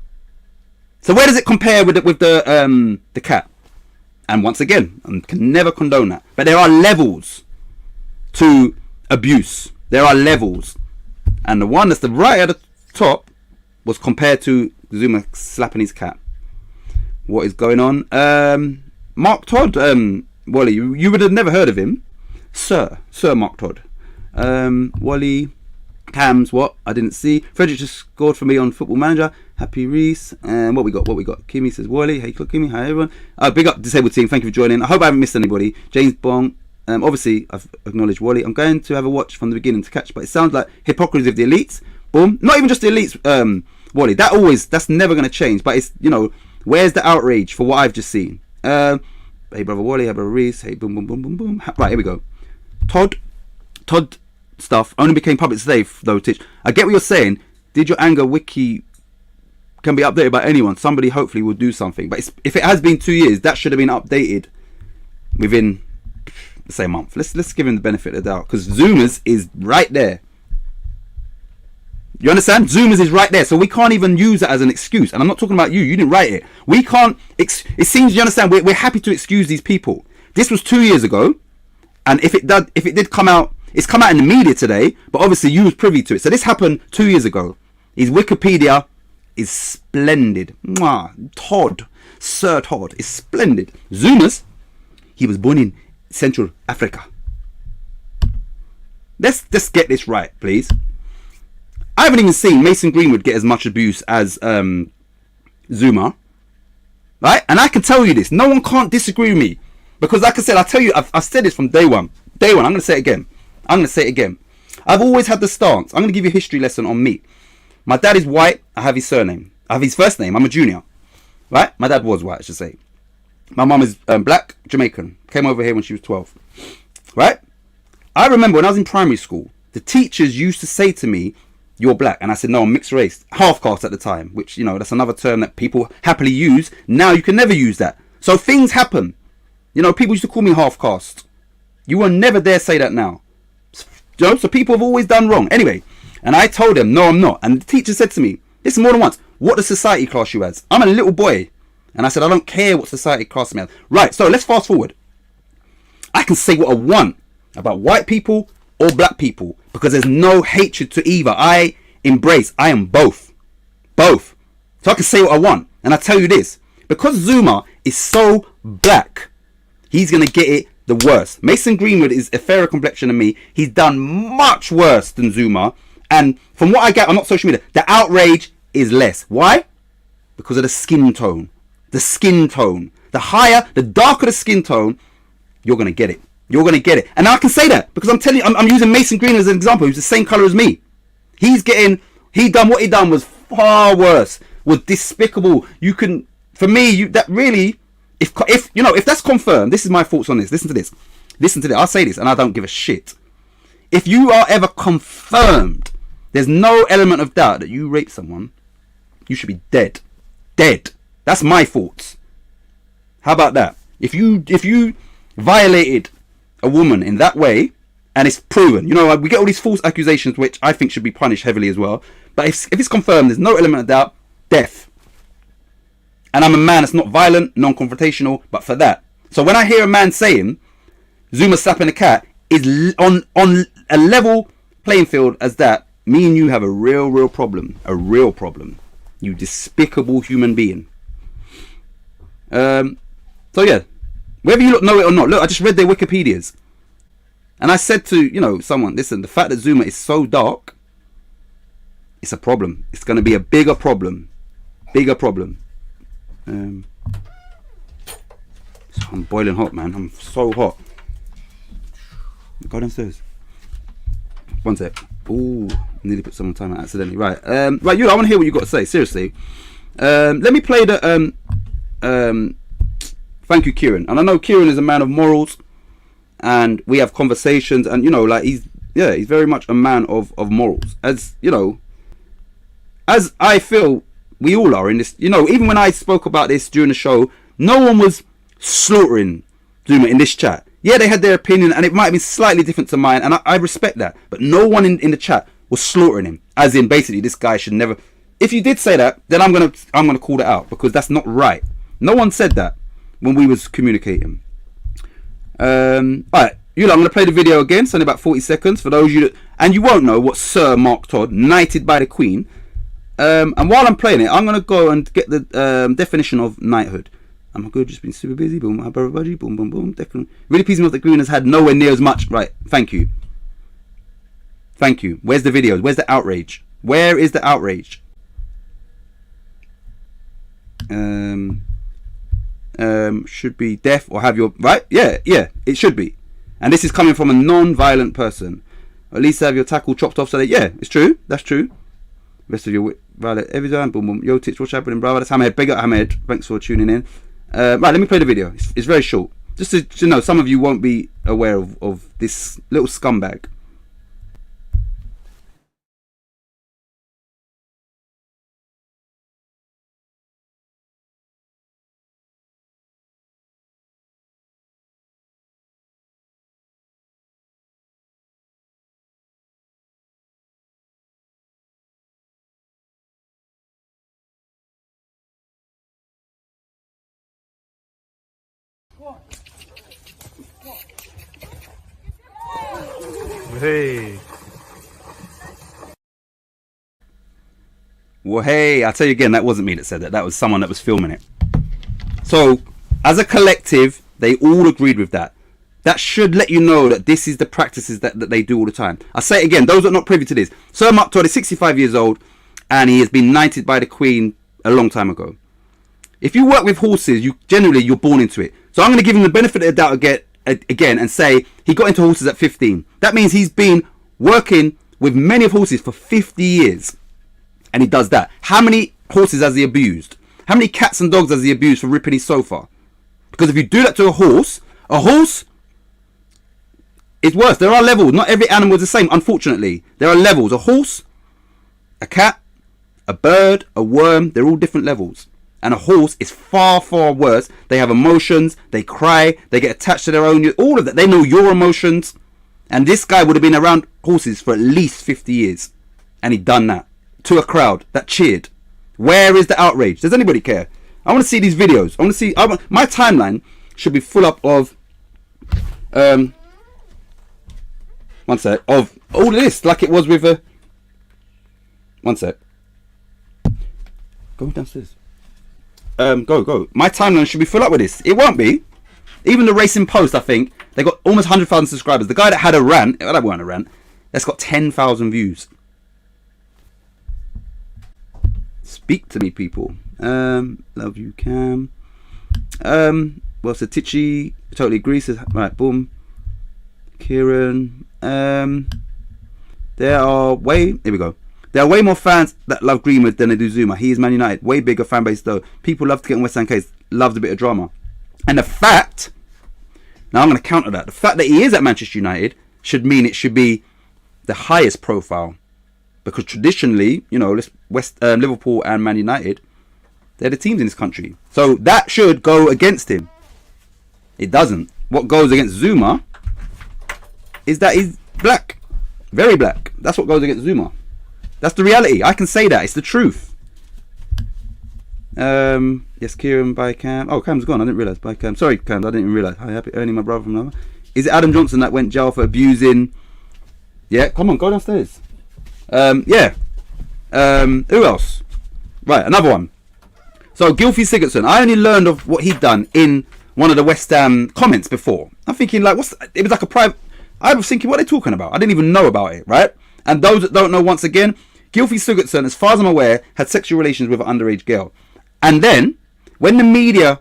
So where does it compare with the cat? And once again, I can never condone that. But there are levels to abuse. There are levels. And the one that's the right at the top was compared to Zuma slapping his cat. What is going on? Mark Todd, Wally, you would have never heard of him. Sir Mark Todd. Wally, Cams, what? I didn't see. Frederick just scored for me on Football Manager. Happy Reese. What we got? Kimmy says, Wally. Hey, Kimmy. Hi, everyone. Big up, Disabled Team. Thank you for joining. I hope I haven't missed anybody. James Bong. Obviously, I've acknowledged Wally. I'm going to have a watch from the beginning to catch, but it sounds like hypocrisy of the elites. Boom. Not even just the elites, Wally. That's never going to change. But it's, where's the outrage for what I've just seen? Hey, brother Wally. Hey, brother Reese. Hey, boom, boom, boom, boom, boom. Right, here we go. Todd Todd stuff only became public today, though, Titch. I get what you're saying. Did your anger wiki can be updated by anyone? Somebody hopefully will do something. But if it has been 2 years, that should have been updated within, let's say, a month. Let's give him the benefit of the doubt, because Zoomers is right there. You understand? Zoomers is right there, so we can't even use it as an excuse. And I'm not talking about you. You didn't write it. We can't. It seems, you understand, we're happy to excuse these people. This was 2 years ago, and if it did come out, it's come out in the media today. But obviously, you was privy to it. So this happened 2 years ago. His Wikipedia is splendid. Mwah. Todd, Sir Todd, is splendid. Zoomers, he was born in Central Africa. Let's just get this right, please. I haven't even seen Mason Greenwood get as much abuse as Zuma, right? And I can tell you this. No one can't disagree with me, because, like I said, I tell you, I've said this from day one. Day one. I'm going to say it again. I've always had the stance. I'm going to give you a history lesson on me. My dad is white. I have his surname. I have his first name. I'm a junior, right? My dad was white, I should say. My mum is black, Jamaican. Came over here when she was 12, right? I remember when I was in primary school, the teachers used to say to me, "You're black," and I said, "No, I'm mixed race, half caste at the time," which, you know, that's another term that people happily use. Now you can never use that. So things happen. You know, people used to call me half caste. You will never dare say that now. You know, so people have always done wrong. Anyway, and I told them, "No, I'm not." And the teacher said to me, this more than once, "What does society class you as?" I'm a little boy. And I said, "I don't care what society class me as." Right, so let's fast forward. I can say what I want about white people or black people, because there's no hatred to either. I am both. So I can say what I want. And I tell you this, because Zuma is so black, he's going to get it the worst. Mason Greenwood is a fairer complexion than me. He's done much worse than Zuma. And from what I get on not social media, the outrage is less. Why? Because of the skin tone. The skin tone. The higher, the darker the skin tone, you're going to get it. You're going to get it. And I can say that because I'm telling you, I'm using Mason Green as an example. He's the same colour as me. What he done was far worse. Was despicable. You can, for me, that really, if that's confirmed, this is my thoughts on this. Listen to this. I'll say this and I don't give a shit. If you are ever confirmed, there's no element of doubt that you raped someone, you should be dead. Dead. That's my thoughts. How about that? If you violated a woman in that way, and it's proven, we get all these false accusations, which I think should be punished heavily as well. But if it's confirmed, there's no element of doubt, death. And I'm a man that's not violent, non-confrontational, but for that. So when I hear a man saying Zuma slapping a cat is on a level playing field as that, me and you have a real problem. A real problem. You despicable human being. So yeah, whether you know it or not, look, I just read their Wikipedias. And I said to, someone, listen, the fact that Zuma is so dark, it's a problem. It's going to be a bigger problem. I'm boiling hot, man. I'm so hot. Go downstairs. One sec. Ooh, nearly put someone on timer accidentally. Right. I want to hear what you got to say. Seriously. Let me play the thank you, Kieran. And I know Kieran is a man of morals, and we have conversations, and he's very much a man of morals. As as I feel we all are in this. Even when I spoke about this during the show, no one was slaughtering Zuma in this chat. Yeah, they had their opinion, and it might have been slightly different to mine, and I respect that. But no one in the chat was slaughtering him, as in basically this guy should never. If you did say that, then I'm gonna call it out, because that's not right. No one said that when we was communicating. Alright, I'm gonna play the video again. It's only about 40 seconds for those of you that, and you won't know what Sir Mark Todd, knighted by the Queen. And while I'm playing it, I'm gonna go and get the definition of knighthood. I'm good, just been super busy. Boom, my brother budgie. Boom, boom, boom. Definitely. Really pleasing off that Green has had nowhere near as much. Right. Thank you. Where's the videos? Where's the outrage? Where is the outrage? Should be deaf or have your right? Yeah, it should be. And this is coming from a non-violent person. At least have your tackle chopped off so that it's true. That's true. Rest of your violent every time. Boom, boom. Yo, Titch, what's happening, brother? That's Hamid. Big up Hamid. Thanks for tuning in. Right, let me play the video. It's very short. Just to know, some of you won't be aware of this little scumbag. Hey. Well, hey, I'll tell you again, that wasn't me that said that. That was someone that was filming it. So, as a collective, they all agreed with that. That should let you know that this is the practices that they do all the time. I say it again, those that are not privy to this. Sir Mark Todd is 65 years old and he has been knighted by the Queen a long time ago. If you work with horses, you're born into it. So I'm going to give him the benefit of the doubt again and say he got into horses at 15. That means he's been working with many of horses for 50 years. And he does that. How many horses has he abused? How many cats and dogs has he abused for ripping his sofa? Because if you do that to a horse is worse. There are levels. Not every animal is the same, unfortunately. There are levels. A horse, a cat, a bird, a worm, they're all different levels. And a horse is far, far worse. They have emotions. They cry. They get attached to their own. All of that. They know your emotions. And this guy would have been around horses for at least 50 years. And he'd done that to a crowd that cheered. Where is the outrage? Does anybody care? I want to see these videos. My timeline should be full up of one sec, of all this, like it was with a one sec. Go downstairs. Go. My timeline should be full up with this. It won't be. Even the Racing Post, I think, they got almost 100,000 subscribers. The guy that had a rant, that weren't a rant, that's got 10,000 views. Speak to me, people. Love you, Cam. Well, so Titchy totally agrees. Right, boom. Kieran. There are way more fans that love Greenwood than they do Zuma. He is Man United. Way bigger fan base though. People love to get in West Ham case. Loves a bit of drama. And the fact, now I'm going to counter that. The fact that he is at Manchester United should mean it should be the highest profile. Because traditionally, Liverpool and Man United, they're the teams in this country. So that should go against him. It doesn't. What goes against Zuma is that he's black. Very black. That's what goes against Zuma. That's the reality. I can say that. It's the truth. Yes, Kieran, bye Cam. Oh, Cam's gone. I didn't realise. Bye Cam. Sorry, Cam. I didn't even realise. Hi, happy earning my brother from another. Is it Adam Johnson that went jail for abusing? Yeah, come on, go downstairs. Who else? Right, another one. So Gylfi Sigurdsson, I only learned of what he'd done in one of the West Ham comments before. I'm thinking like, it was like a private. I was thinking, what are they talking about? I didn't even know about it, right? And those that don't know, once again, Gylfi Sigurdsson, as far as I'm aware, had sexual relations with an underage girl. And then, when the media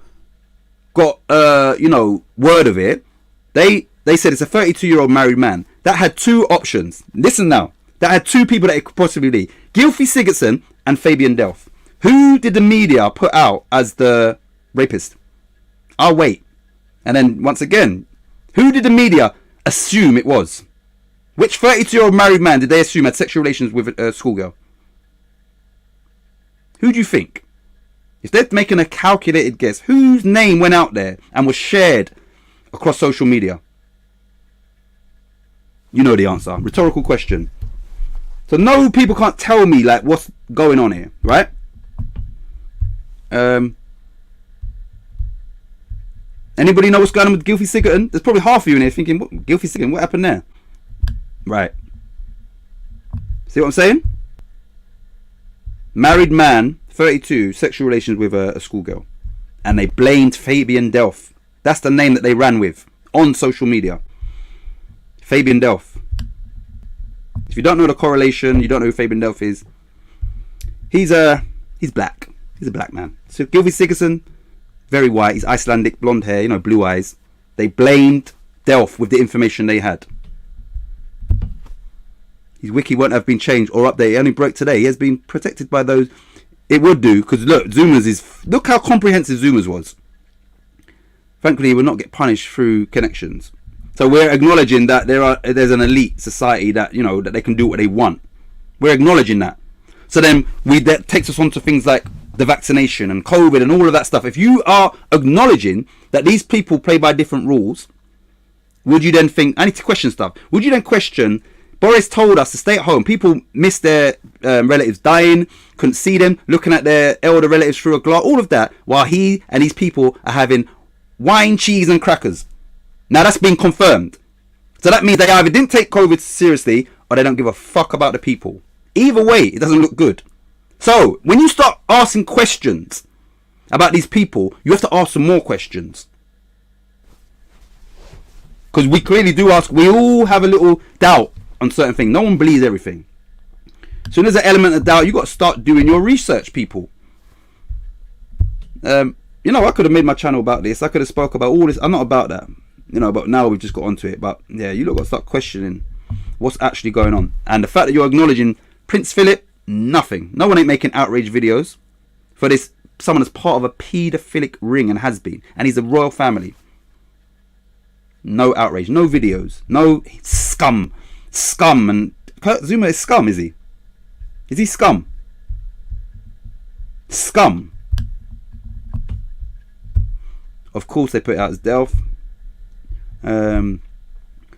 got, word of it, they said it's a 32-year-old married man that had two options. Listen now. That had two people that it could possibly be. Gylfi Sigurdsson and Fabian Delph. Who did the media put out as the rapist? I'll wait. And then, once again, who did the media assume it was? Which 32-year-old married man did they assume had sexual relations with a schoolgirl? Who do you think? If they're making a calculated guess, whose name went out there and was shared across social media? You know the answer. Rhetorical question. So no, people can't tell me like what's going on here, right? Anybody know what's going on with Gylfi Sigurdsson? There's probably half of you in here thinking, Gylfi Sigurdsson, what happened there? Right. See what I'm saying? Married man, 32, sexual relations with a schoolgirl. And they blamed Fabian Delph. That's the name that they ran with on social media. Fabian Delph. If you don't know the correlation, you don't know who Fabian Delph is. He's black. He's a black man. So Gylfi Sigurdsson, very white. He's Icelandic, blonde hair, blue eyes. They blamed Delph with the information they had. His wiki won't have been changed or updated. It only broke today. He has been protected by those. It would do, because look how comprehensive Zuma's was. Thankfully, he will not get punished through connections. So we're acknowledging that there's an elite society that that they can do what they want. We're acknowledging that. So then that takes us on to things like the vaccination and COVID and all of that stuff. If you are acknowledging that these people play by different rules, would you then think, I need to question stuff. Would you then question, Boris told us to stay at home. People miss their relatives dying, couldn't see them, looking at their elder relatives through a glass, all of that, while he and these people are having wine, cheese and crackers. Now that's been confirmed. So that means they either didn't take COVID seriously or they don't give a fuck about the people. Either way, it doesn't look good. So when you start asking questions about these people, you have to ask some more questions. Because we clearly do ask, we all have a little doubt on certain things. No one believes everything. So there's an element of doubt. You got to start doing your research, people. You know, I could have made my channel about this. I could have spoke about all this. I'm not about that. You know, but now we've just got onto it. But yeah, you lot got to start questioning what's actually going on. And the fact that you're acknowledging Prince Philip, nothing. No one ain't making outrage videos for this. Someone that's part of a paedophilic ring and has been. And he's a royal family. No outrage. No videos. No scum. Scum. And Kurt Zuma is scum, is he? Is he scum? Scum. Of course they put it out as Delph.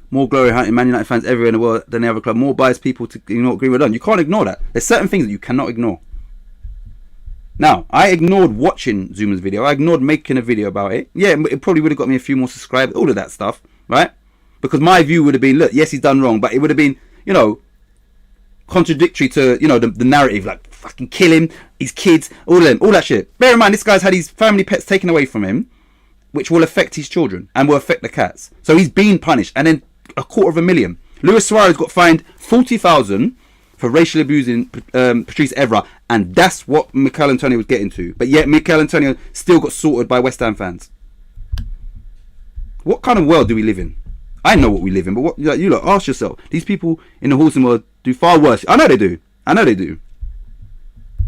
More glory hunting Man United fans everywhere in the world than the other club. More biased people to ignore Greenwood done. You can't ignore that. There's certain things that you cannot ignore. Now, I ignored watching Zuma's video. I ignored making a video about it. Yeah, it probably would have got me a few more subscribers. All of that stuff, right? Because my view would have been, look, yes, he's done wrong, but it would have been, you know, contradictory to, you know, the narrative, like fucking kill him, his kids, all of them, all that shit. Bear in mind, this guy's had his family pets taken away from him, which will affect his children and will affect the cats. So he's been punished, and then $250,000. Luis Suarez got fined $40,000 for racially abusing Patrice Evra, and that's what Mikel Antonio was getting to. But yet Mikel Antonio still got sorted by West Ham fans. What kind of world do we live in? I know what we live in, but what you lot ask yourself. These people in the horsing world do far worse. I know they do. I know they do.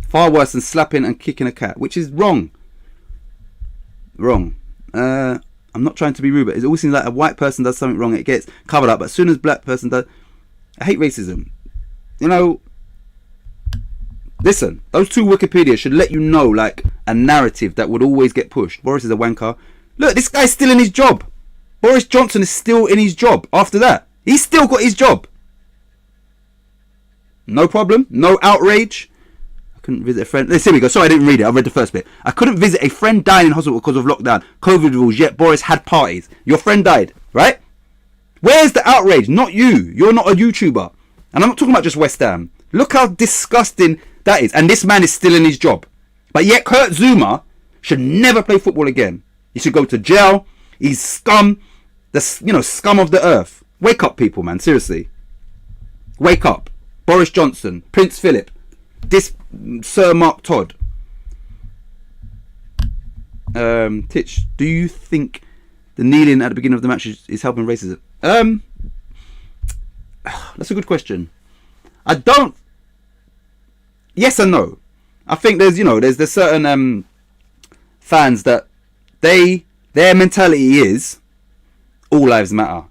Far worse than slapping and kicking a cat, which is wrong. Wrong. I'm not trying to be rude, but it always seems like a white person does something wrong, it gets covered up. But as soon as a black person does, I hate racism. You know, listen, those two Wikipedia should let you know, like, a narrative that would always get pushed. Boris is a wanker. Look, this guy's still in his job. Boris Johnson is still in his job after that. He's still got his job. No problem. No outrage. I couldn't visit a friend. Here we go. Sorry, I didn't read it. I read the first bit. I couldn't visit a friend dying in hospital because of lockdown. COVID rules, yet Boris had parties. Your friend died, right? Where's the outrage? Not you. You're not a YouTuber. And I'm not talking about just West Ham. Look how disgusting that is. And this man is still in his job. But yet Kurt Zuma should never play football again. He should go to jail. He's scum. The, you know, scum of the earth. Wake up, people, man. Seriously. Wake up. Boris Johnson. Prince Philip. This Sir Mark Todd. Titch, do you think the kneeling at the beginning of the match is helping racism? That's a good question. I don't. Yes and no. I think there's, you know, there's certain fans that their mentality is all lives matter,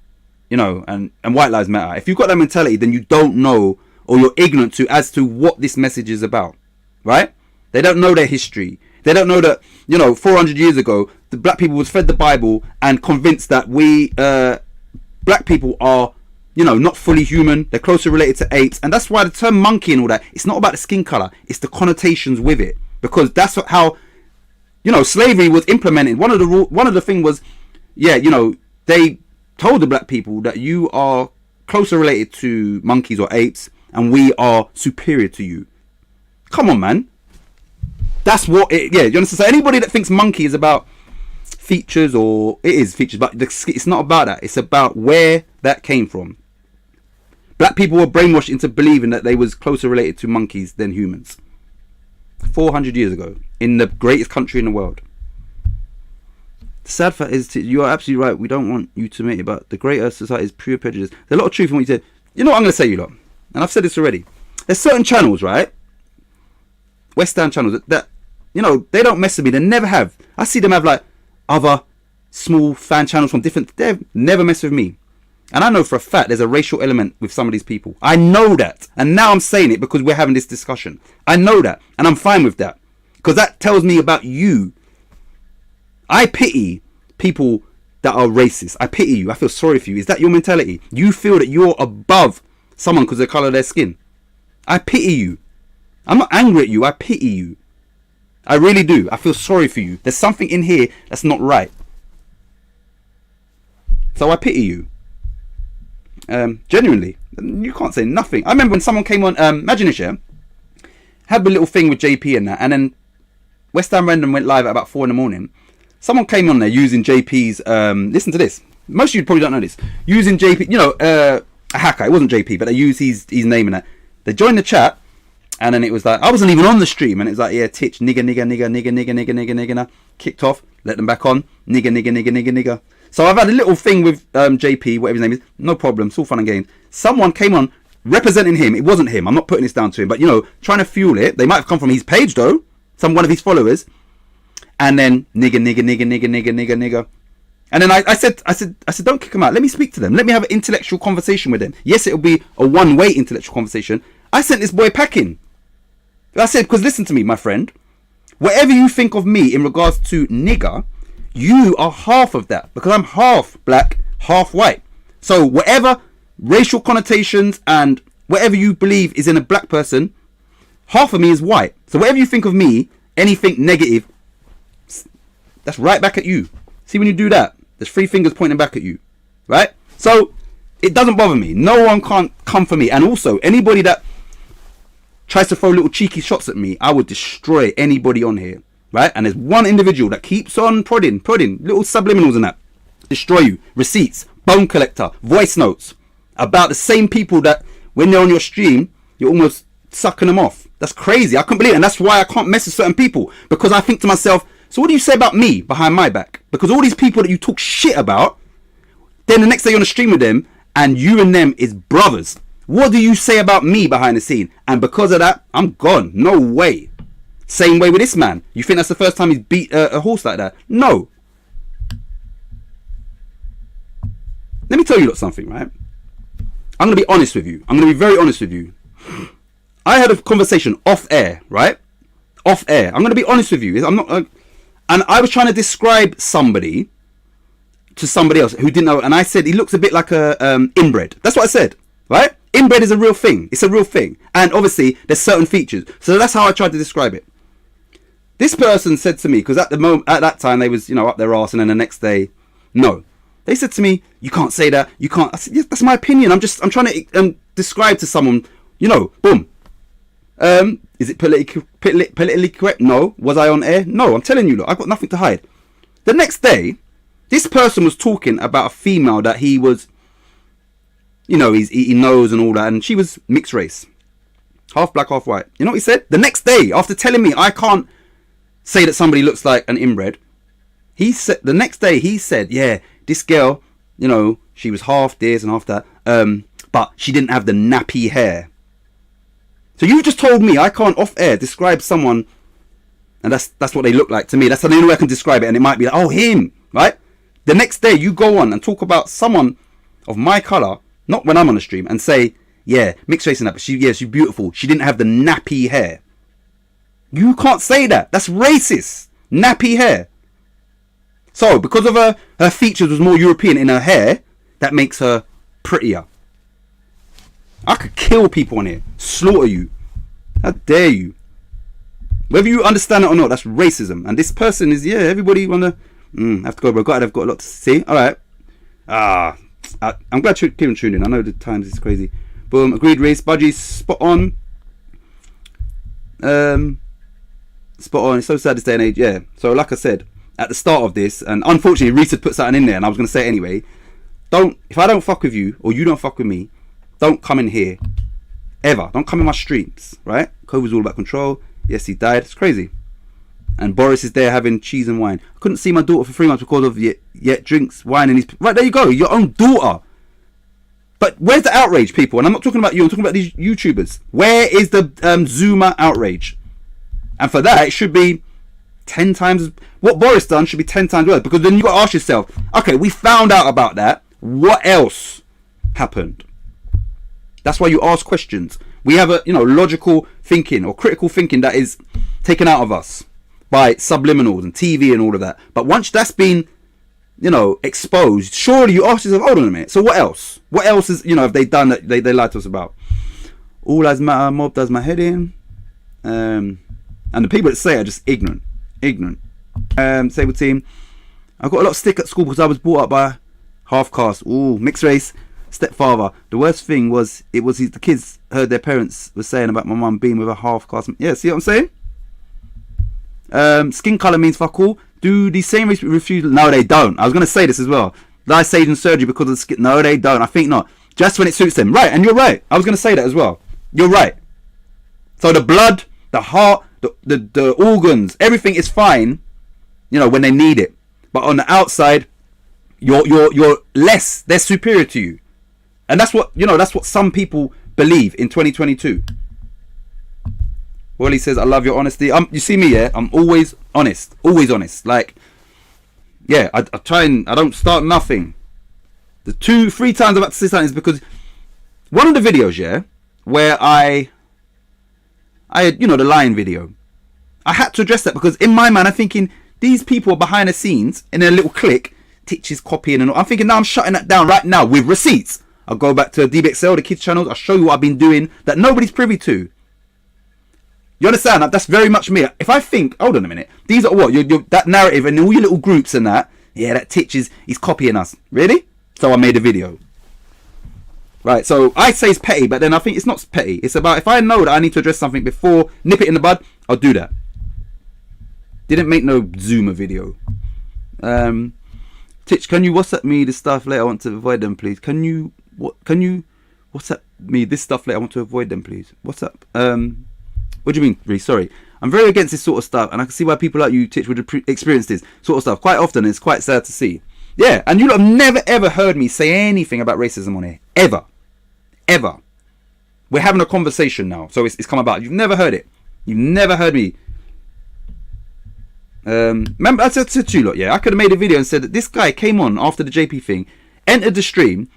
you know, and white lives matter. If you've got that mentality, then you don't know, or you're ignorant as to what this message is about, right? They don't know their history. They don't know that, you know, 400 years ago, the black people was fed the Bible and convinced that we black people are, you know, not fully human. They're closely related to apes, and that's why the term monkey and all that, it's not about the skin color, it's the connotations with it, because that's how, you know, slavery was implemented. One of the thing was, yeah, you know, they told the black people that you are closer related to monkeys or apes, and we are superior to you. Come on, man. That's what it. Yeah, you understand? So anybody that thinks monkey is about features, or it is features, but it's not about that. It's about where that came from. Black people were brainwashed into believing that they was closer related to monkeys than humans. 400 years ago, in the greatest country in the world. The sad fact is, you are absolutely right. We don't want you to admit it, but the greater society is pure prejudice. There's a lot of truth in what you said. You know what I'm going to say, you lot, and I've said this already. There's certain channels, right? West Ham channels that, you know, they don't mess with me. They never have. I see them have like other small fan channels from different. They've never messed with me. And I know for a fact there's a racial element with some of these people. I know that. And now I'm saying it because we're having this discussion. I know that. And I'm fine with that. Because that tells me about you. I pity people that are racist. I pity you. I feel sorry for you. Is that your mentality? You feel that you're above someone because of the colour of their skin. I pity you. I'm not angry at you. I pity you. I really do. I feel sorry for you. There's something in here that's not right. So I pity you. Genuinely. You can't say nothing. I remember when someone came on, imagine this, yeah? Had a little thing with JP and that, and then West Ham Random went live at about 4 in the morning. Someone came on there using JP's, listen to this. Most of you probably don't know this. Using JP, you know, a hacker. It wasn't JP, but they used his name in that. They joined the chat, and then it was like, I wasn't even on the stream, and it was like, yeah, titch, nigga. Kicked off, let them back on, nigga. So I've had a little thing with JP, whatever his name is, no problem, it's all fun and games. Someone came on representing him, it wasn't him, I'm not putting this down to him, but you know, trying to fuel it. They might have come from his page though, one of his followers, and then nigga. And then I said, don't kick them out, let me speak to them, let me have an intellectual conversation with them. Yes, it'll be a one-way intellectual conversation. I sent this boy packing. I said, because listen to me, my friend, whatever you think of me in regards to nigger, you are half of that, because I'm half black, half white. So whatever racial connotations and whatever you believe is in a black person, half of me is white. So whatever you think of me, anything negative, that's right back at you. See, when you do that, there's 3 fingers pointing back at you, right? So it doesn't bother me. No one can't come for me. And also, anybody that tries to throw little cheeky shots at me, I would destroy anybody on here, right? And there's one individual that keeps on prodding, little subliminals and that. Destroy you. Receipts, bone collector, voice notes, about the same people that when they're on your stream, you're almost sucking them off. That's crazy. I couldn't believe it. And that's why I can't mess with certain people, because I think to myself, so what do you say about me behind my back? Because all these people that you talk shit about, then the next day you're on a stream with them and you and them is brothers. What do you say about me behind the scene? And because of that, I'm gone. No way. Same way with this man. You think that's the first time he's beat a horse like that? No. Let me tell you something, right? I'm going to be honest with you. I'm going to be very honest with you. I had a conversation off air, right? Off air. I'm going to be honest with you. I'm not... and I was trying to describe somebody to somebody else who didn't know. And I said, he looks a bit like a inbred. That's what I said, right? Inbred is a real thing. It's a real thing. And obviously, there's certain features. So that's how I tried to describe it. This person said to me, because at that time, they was, you know, up their arse. And then the next day, no. They said to me, you can't say that. You can't. I said, yes, that's my opinion. I'm trying to describe to someone, you know, boom. Is it politically correct? No. Was I on air? No. I'm telling you, look, I've got nothing to hide. The next day, this person was talking about a female that he was, you know, he knows and all that, and she was mixed race, half black, half white. You know what he said? The next day, after telling me I can't say that somebody looks like an inbred, he said the next day he said, yeah, this girl, you know, she was half this and half that, but she didn't have the nappy hair. So you just told me I can't off air describe someone, and that's what they look like to me. That's the only way I can describe it, and it might be like, oh, him, right? The next day you go on and talk about someone of my colour, not when I'm on the stream, and say, yeah, mixed race and that, but she's beautiful. She didn't have the nappy hair. You can't say that. That's racist. Nappy hair. So, because of her features was more European in her hair, that makes her prettier. I could kill people on here. Slaughter you. How dare you? Whether you understand it or not, that's racism. And this person is, yeah, everybody wanna... have to go, bro. I've got a lot to see. Alright. I'm glad Kieran tuned in. I know the times is crazy. Boom. Agreed, Reese. Budgie, spot on. Spot on. It's so sad this day and age. Yeah. So, like I said, at the start of this, and unfortunately, Reese had put something in there, and I was going to say it anyway. If I don't fuck with you, or you don't fuck with me, don't come in here. Ever. Don't come in my streams, right? COVID's all about control. Yes, he died. It's crazy. And Boris is there having cheese and wine. I couldn't see my daughter for 3 months because of yet drinks wine and right, there you go, your own daughter. But where's the outrage, people? And I'm not talking about you, I'm talking about these YouTubers. Where is the Zoomer outrage? And for that, it should be 10 times what Boris done should be 10 times worse, because then you got to ask yourself, okay, we found out about that, what else happened? That's why you ask questions. We have a, you know, logical thinking or critical thinking that is taken out of us by subliminals and TV and all of that. But once that's been, you know, exposed, surely you ask yourself, hold on a minute, so what else? What else is, you know, have they done that they lied to us about? All lives matter, mob does my head in. And the people that say are just ignorant. Sable team. I got a lot of stick at school because I was brought up by half caste, ooh, mixed race, stepfather. The worst thing was the kids heard their parents were saying about my mum being with a half caste. Yeah, see what I'm saying? Skin colour means fuck all. Do the same race refuse? No, they don't. I was going to say this as well. Lie sage and surgery because of the skin. No, they don't. I think not. Just when it suits them. Right, and you're right. I was going to say that as well. You're right. So the blood, the heart, the organs, everything is fine, you know, when they need it. But on the outside, you're less. They're superior to you. And that's what, you know, that's what some people believe in 2022. Well, he says, I love your honesty. You see me, yeah? I'm always honest. Always honest. Like, yeah, I try and I don't start nothing. The 2-3 times I've had to say something is because one of the videos, yeah, where I had, you know, the lion video, I had to address that because in my mind I'm thinking these people are behind the scenes in a little click, Titch is copying and all. I'm thinking now I'm shutting that down right now with receipts. I'll go back to DBXL, the kids channels, I'll show you what I've been doing that nobody's privy to. You understand? That's very much me. If I think, hold on a minute, these are what? You're that narrative and all your little groups and that, yeah, that Titch he's copying us. Really? So I made a video. Right, so I say it's petty, but then I think it's not petty. It's about if I know that I need to address something before, nip it in the bud, I'll do that. Didn't make no Zoomer video. Titch, can you WhatsApp me this stuff later? I want to avoid them, please. Can you WhatsApp me this stuff later? I want to avoid them, please. What's up? What do you mean, Reece? Sorry. I'm very against this sort of stuff, and I can see why people like you, Titch, would experience this sort of stuff. Quite often, it's quite sad to see. Yeah, and you lot have never ever heard me say anything about racism on here. Ever. Ever. We're having a conversation now, so it's come about. You've never heard it. You've never heard me. Remember, I said to you lot, yeah, I could have made a video and said that this guy came on after the JP thing, entered the stream,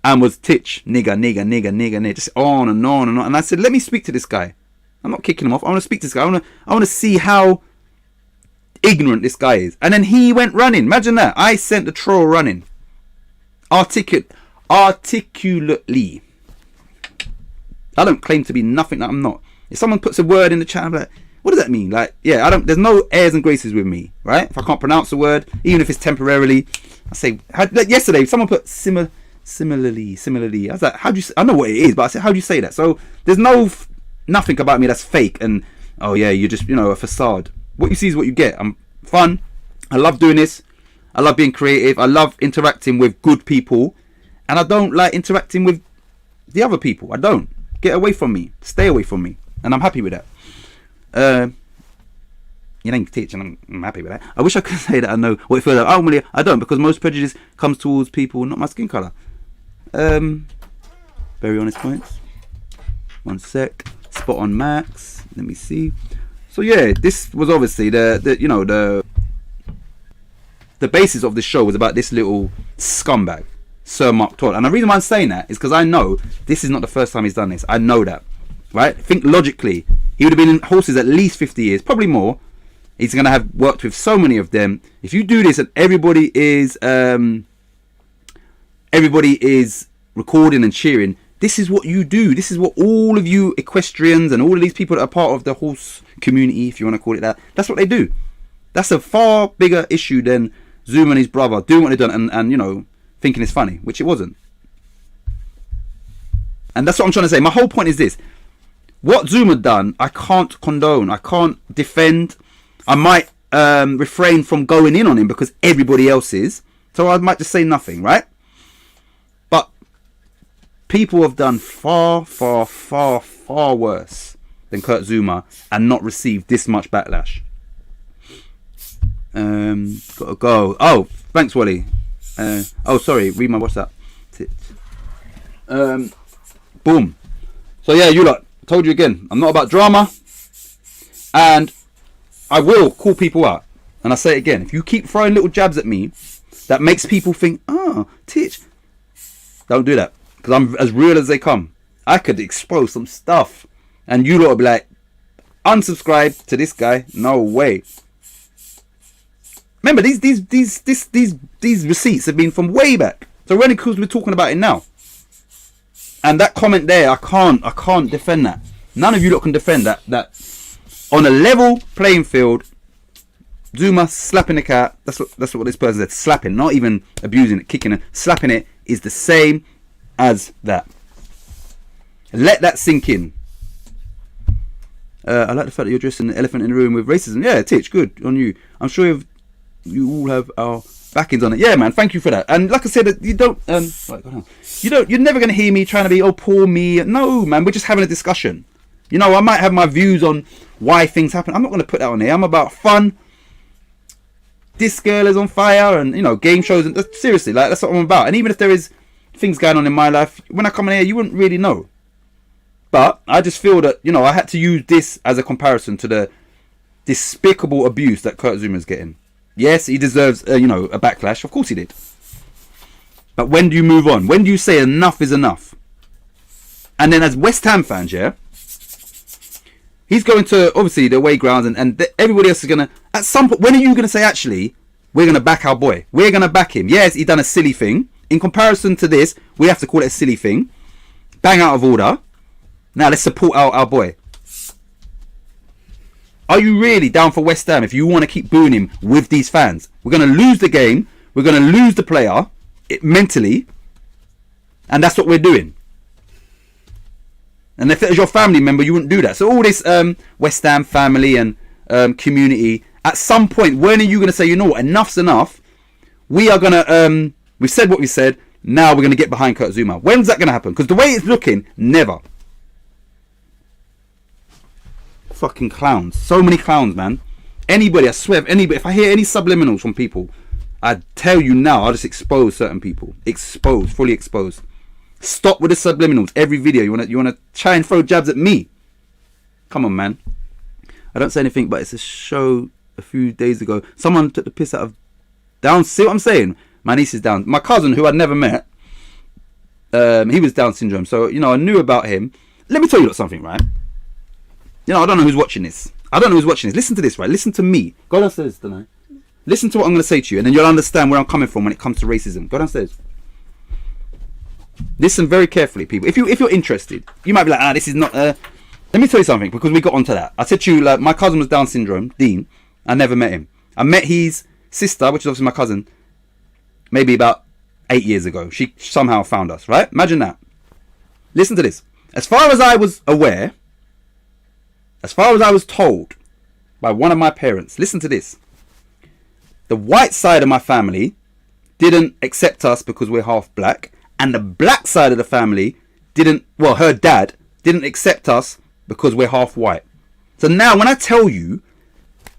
and was Titch, nigger, just on and on and on. And I said, let me speak to this guy. I'm not kicking him off. I want to speak to this guy. I want to see how ignorant this guy is. And then he went running. Imagine that. I sent the troll running. Articulately. I don't claim to be nothing that I'm not. If someone puts a word in the chat, I'm like, what does that mean? Like, yeah, there's no airs and graces with me, right? If I can't pronounce a word, even if it's temporarily, I say, like yesterday, someone put similarly. I was like, how do you say, I know what it is, but I said, how do you say that? So there's nothing about me that's fake and, oh yeah, you're just, you know, a facade. What you see is what you get. I'm fun. I love doing this. I love being creative. I love interacting with good people. And I don't like interacting with the other people. I don't. Get away from me. Stay away from me. And I'm happy with that. You ain't teaching. I'm happy with that. I wish I could say that I know what it feels like. I don't, because most prejudice comes towards people, not my skin colour. Very honest points. One sec. Spot on Max. Let me see. So yeah, this was obviously the basis of the show was about this little scumbag, Sir Mark Todd. And the reason why I'm saying that is because I know this is not the first time he's done this. I know that, right? Think logically, he would have been in horses at least 50 years, probably more. He's going to have worked with so many of them. If you do this and everybody is recording and cheering, this is what you do. This is what all of you equestrians and all of these people that are part of the horse community, if you want to call it that, that's what they do. That's a far bigger issue than Zoom and his brother doing what they've done and you know, thinking it's funny, which it wasn't. And that's what I'm trying to say. My whole point is this. What Zoom had done, I can't condone. I can't defend. I might refrain from going in on him because everybody else is. So I might just say nothing, right? But people have done far, far, far, far worse than Kurt Zuma and not received this much backlash. Gotta go. Oh, thanks, Wally. Sorry, read my WhatsApp. Boom. So yeah, you lot, told you again, I'm not about drama, and I will call people out. And I say it again, if you keep throwing little jabs at me that makes people think, oh, Titch, don't do that, because I'm as real as they come. I could expose some stuff and you lot will be like, unsubscribe to this guy. No way. Remember, these receipts have been from way back. So we're only because we're talking about it now. And that comment there, I can't defend that. None of you lot can defend that on a level playing field. Zuma slapping the cat. That's what this person said. Slapping, not even abusing it, kicking it. Slapping it is the same as that. Let that sink in. I like the fact that you're addressing the elephant in the room with racism. Yeah, Titch, good on you. I'm sure you all have our backings on it. Yeah, man, thank you for that. And like I said, you don't. You're never going to hear me trying to be, oh, poor me. No, man, we're just having a discussion. You know, I might have my views on why things happen. I'm not going to put that on here. I'm about fun. This girl is on fire, and you know, game shows, and seriously, like that's what I'm about. And even if there is things going on in my life, when I come in here, you wouldn't really know. But I just feel that, you know, I had to use this as a comparison to the despicable abuse that Kurt Zuma's getting. Yes, he deserves, a backlash. Of course he did. But when do you move on? When do you say enough is enough? And then as West Ham fans, yeah, he's going to, obviously, the away grounds, and everybody else is going to, at some point, when are you going to say, actually, we're going to back our boy? We're going to back him. Yes, he done a silly thing. In comparison to this, we have to call it a silly thing. Bang out of order. Now let's support our boy. Are you really down for West Ham if you want to keep booing him with these fans? We're going to lose the game. We're going to lose the player mentally. And that's what we're doing. And if it was your family member, you wouldn't do that. So all this West Ham family and community, at some point, when are you going to say, you know what, enough's enough? We are going to, we've said what we said. Now we're going to get behind Kurt Zuma. When's that going to happen? Because the way it's looking, never. Fucking clowns. So many clowns, man. Anybody, I swear, if I hear any subliminals from people, I tell you now, I'll just expose certain people. Expose, fully exposed. Stop with the subliminals. Every video, you wanna try and throw jabs at me. Come on, man. I don't say anything, but it's a show a few days ago. Someone took the piss out of Down. See what I'm saying? My niece is Down. My cousin, who I'd never met, he was Down syndrome. So, you know, I knew about him. Let me tell you something, right? You know, I don't know who's watching this. Listen to this, right? Listen to me. Go downstairs tonight. Listen to what I'm going to say to you, and then you'll understand where I'm coming from when it comes to racism. Go downstairs. Listen very carefully, people. If you're interested, you might be like, this is not. Let me tell you something, because we got onto that. I said to you, like, my cousin was Down syndrome, Dean. I never met him. I met his sister, which is obviously my cousin, maybe about 8 years ago. She somehow found us, right? Imagine that. Listen to this. As far as I was aware, as far as I was told by one of my parents, listen to this. The white side of my family didn't accept us because we're half black. And the black side of the family her dad didn't accept us because we're half white. So now when I tell you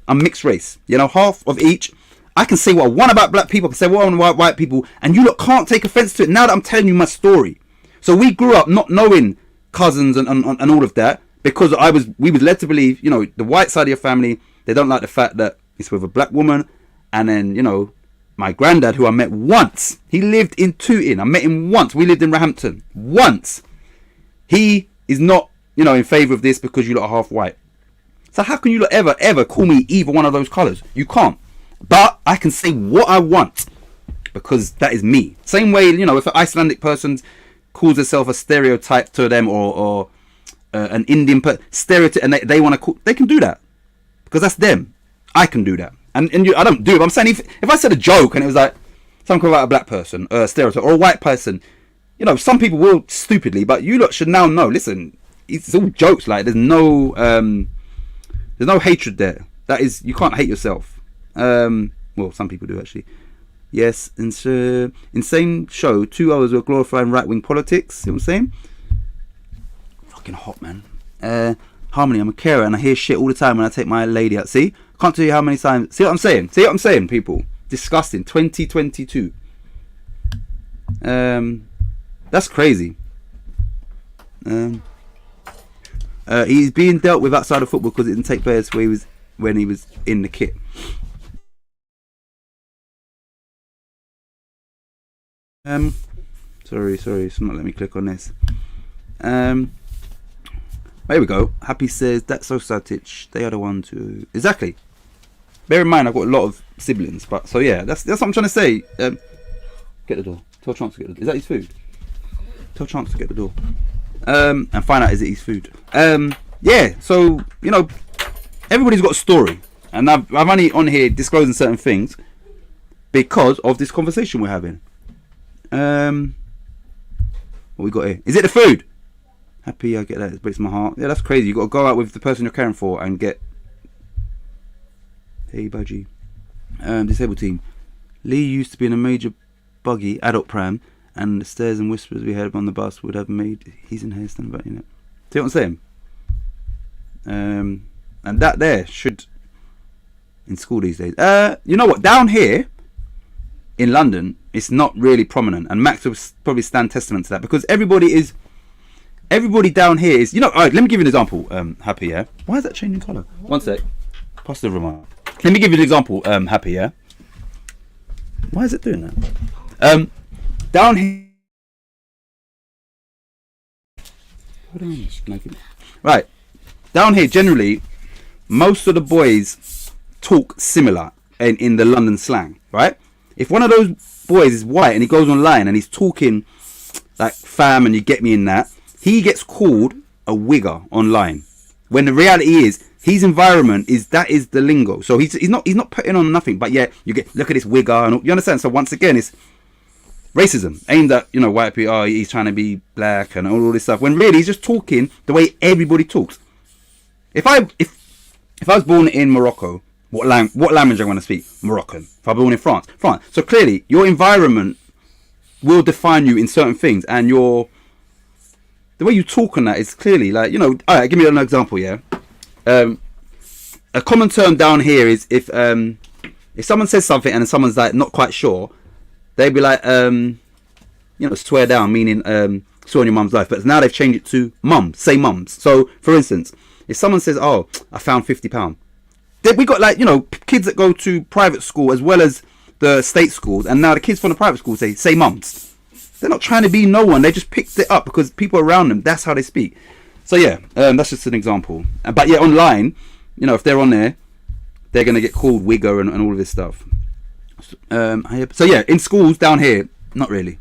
I'm mixed race, you know, half of each, I can say what I want about black people, I can say what I want about white people, and you lot can't take offense to it now that I'm telling you my story. So we grew up not knowing cousins and all of that, because we was led to believe, you know, the white side of your family, they don't like the fact that it's with a black woman. And then, you know, my granddad, who I met once, he lived in Tooting. I met him once. We lived in Roehampton once. He is not, you know, in favour of this because you lot are half white. So how can you lot ever call me either one of those colours? You can't. But I can say what I want because that is me. Same way, you know, if an Icelandic person calls herself a stereotype to them or an Indian stereotype, and they want to call, they can do that because that's them. I can do that. And I don't do it. But I'm saying if I said a joke and it was like something about a black person, a stereotype, or a white person, you know, some people will stupidly, but you lot should now know. Listen, it's all jokes. Like there's no hatred there. That is, you can't hate yourself. Well, some people do actually. Yes, insane show. 2 hours of glorifying right-wing politics. See what I'm saying? Fucking hot, man. Harmony, I'm a carer and I hear shit all the time when I take my lady out. See? Can't tell you how many times. See what I'm saying? See what I'm saying, people? Disgusting. 2022. That's crazy. He's being dealt with outside of football because it didn't take place when he was in the kit. Sorry, it's not letting me click on this. There we go. Happy says that's so Satich. They are the ones who exactly. Bear in mind, I've got a lot of siblings, but so yeah, that's what I'm trying to say. Get the door. Tell Chance to get the door. Is that his food? Tell Chance to get the door. And find out is it his food. Yeah. So you know, everybody's got a story. And I'm only on here disclosing certain things because of this conversation we're having. What we got here? Is it the food? Happy, I get that. It breaks my heart. Yeah, that's crazy. You got to go out with the person you're caring for and get. Hey, budgie. Disabled team. Lee used to be in a major buggy, adult pram, and the stares and whispers we heard on the bus would have made. He's in here standing back, you know. See what I'm saying? And that there should in school these days. You know what? Down here in London, it's not really prominent, and Max will probably stand testament to that because everybody down here is. You know, alright, let me give you an example. Happy, yeah. Why is that changing colour? One sec. Pass the remark. Let me give you an example. Happy, yeah. Why is it doing that? Down here. Right. Down here, generally, most of the boys talk similar in the London slang, right? If one of those boys is white and he goes online and he's talking like fam and you get me in that, he gets called a wigger online. When the reality is, his environment is the lingo. So he's not putting on nothing, but yeah, you get look at this wigger and you understand. So once again, it's racism aimed at white people. Oh, he's trying to be black and all this stuff. When really he's just talking the way everybody talks. If I was born in Morocco, what language I'm going to speak? Moroccan. If I was born in France. So clearly, your environment will define you in certain things, and the way you talk on that is clearly like all right. Give me an example, yeah. A common term down here is if someone says something and someone's like not quite sure, they'd be like swear down, meaning swear on your mum's life. But now they've changed it to mum. Say mums. So for instance, if someone says, "Oh, I found £50," we got kids that go to private school as well as the state schools, and now the kids from the private school say mums. They're not trying to be no one. They just picked it up because people around them, that's how they speak. So yeah, that's just an example. But yeah, online, if they're on there, they're going to get called wigger and all of this stuff. So yeah, in schools down here, not really.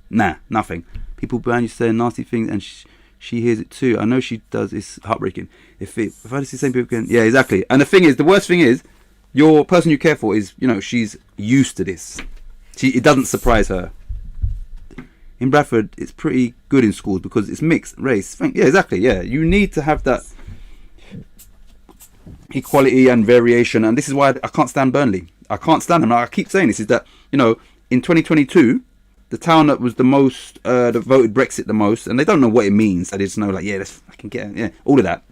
Nah, nothing. People behind you saying nasty things and she hears it too. I know she does. It's heartbreaking. If I see the same people again, yeah, exactly. And the worst thing is, your person you care for is, she's used to this. It doesn't surprise her. In Bradford, it's pretty good in schools because it's mixed race. Yeah, exactly. Yeah, you need to have that equality and variation, and this is why I can't stand Burnley. I can't stand them. I keep saying this is that in 2022, the town that was the most that voted Brexit the most, and they don't know what it means. They just know let's fucking get it. Yeah, all of that.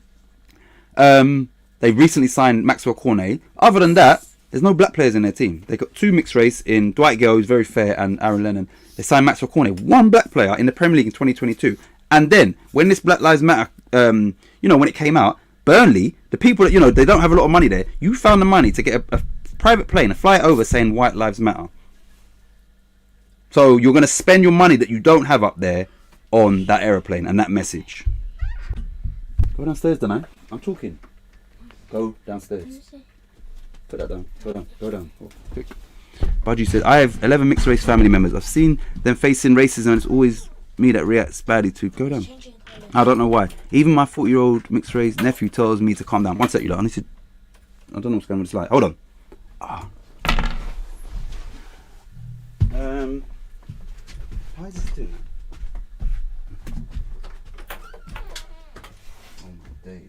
They recently signed Maxwell Cornet. Other than that, there's no black players in their team. They got two mixed race in Dwight Gale, who's very fair, and Aaron Lennon. They signed Maxwell Cornet, one black player in the Premier League in 2022. And then when this Black Lives Matter, when it came out, Burnley, the people that they don't have a lot of money there. You found the money to get a private plane, a flight over saying White Lives Matter. So you're going to spend your money that you don't have up there on that aeroplane and that message. Go downstairs, Dana. I'm talking. Go downstairs. Put that down. Go down. Oh, quick. Budgie said, I have 11 mixed race family members. I've seen them facing racism and it's always me that reacts badly to. Go down. I don't know why. Even my 40-year-old mixed race nephew tells me to calm down. One sec, I need to. I don't know what's going on with this light. Hold on. Why is this doing that? Oh my days.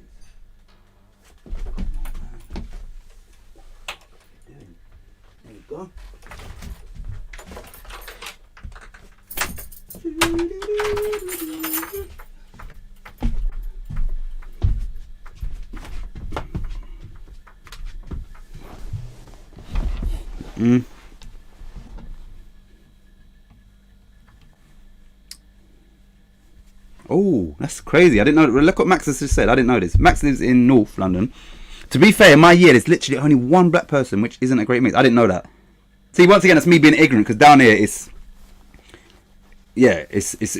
There you go. Oh, that's crazy. I didn't know. Look what Max has just said. I didn't know this. Max lives in North London. To be fair, in my year, there's literally only one black person, which isn't a great mix. I didn't know that. See, once again, that's me being ignorant, because down here, it's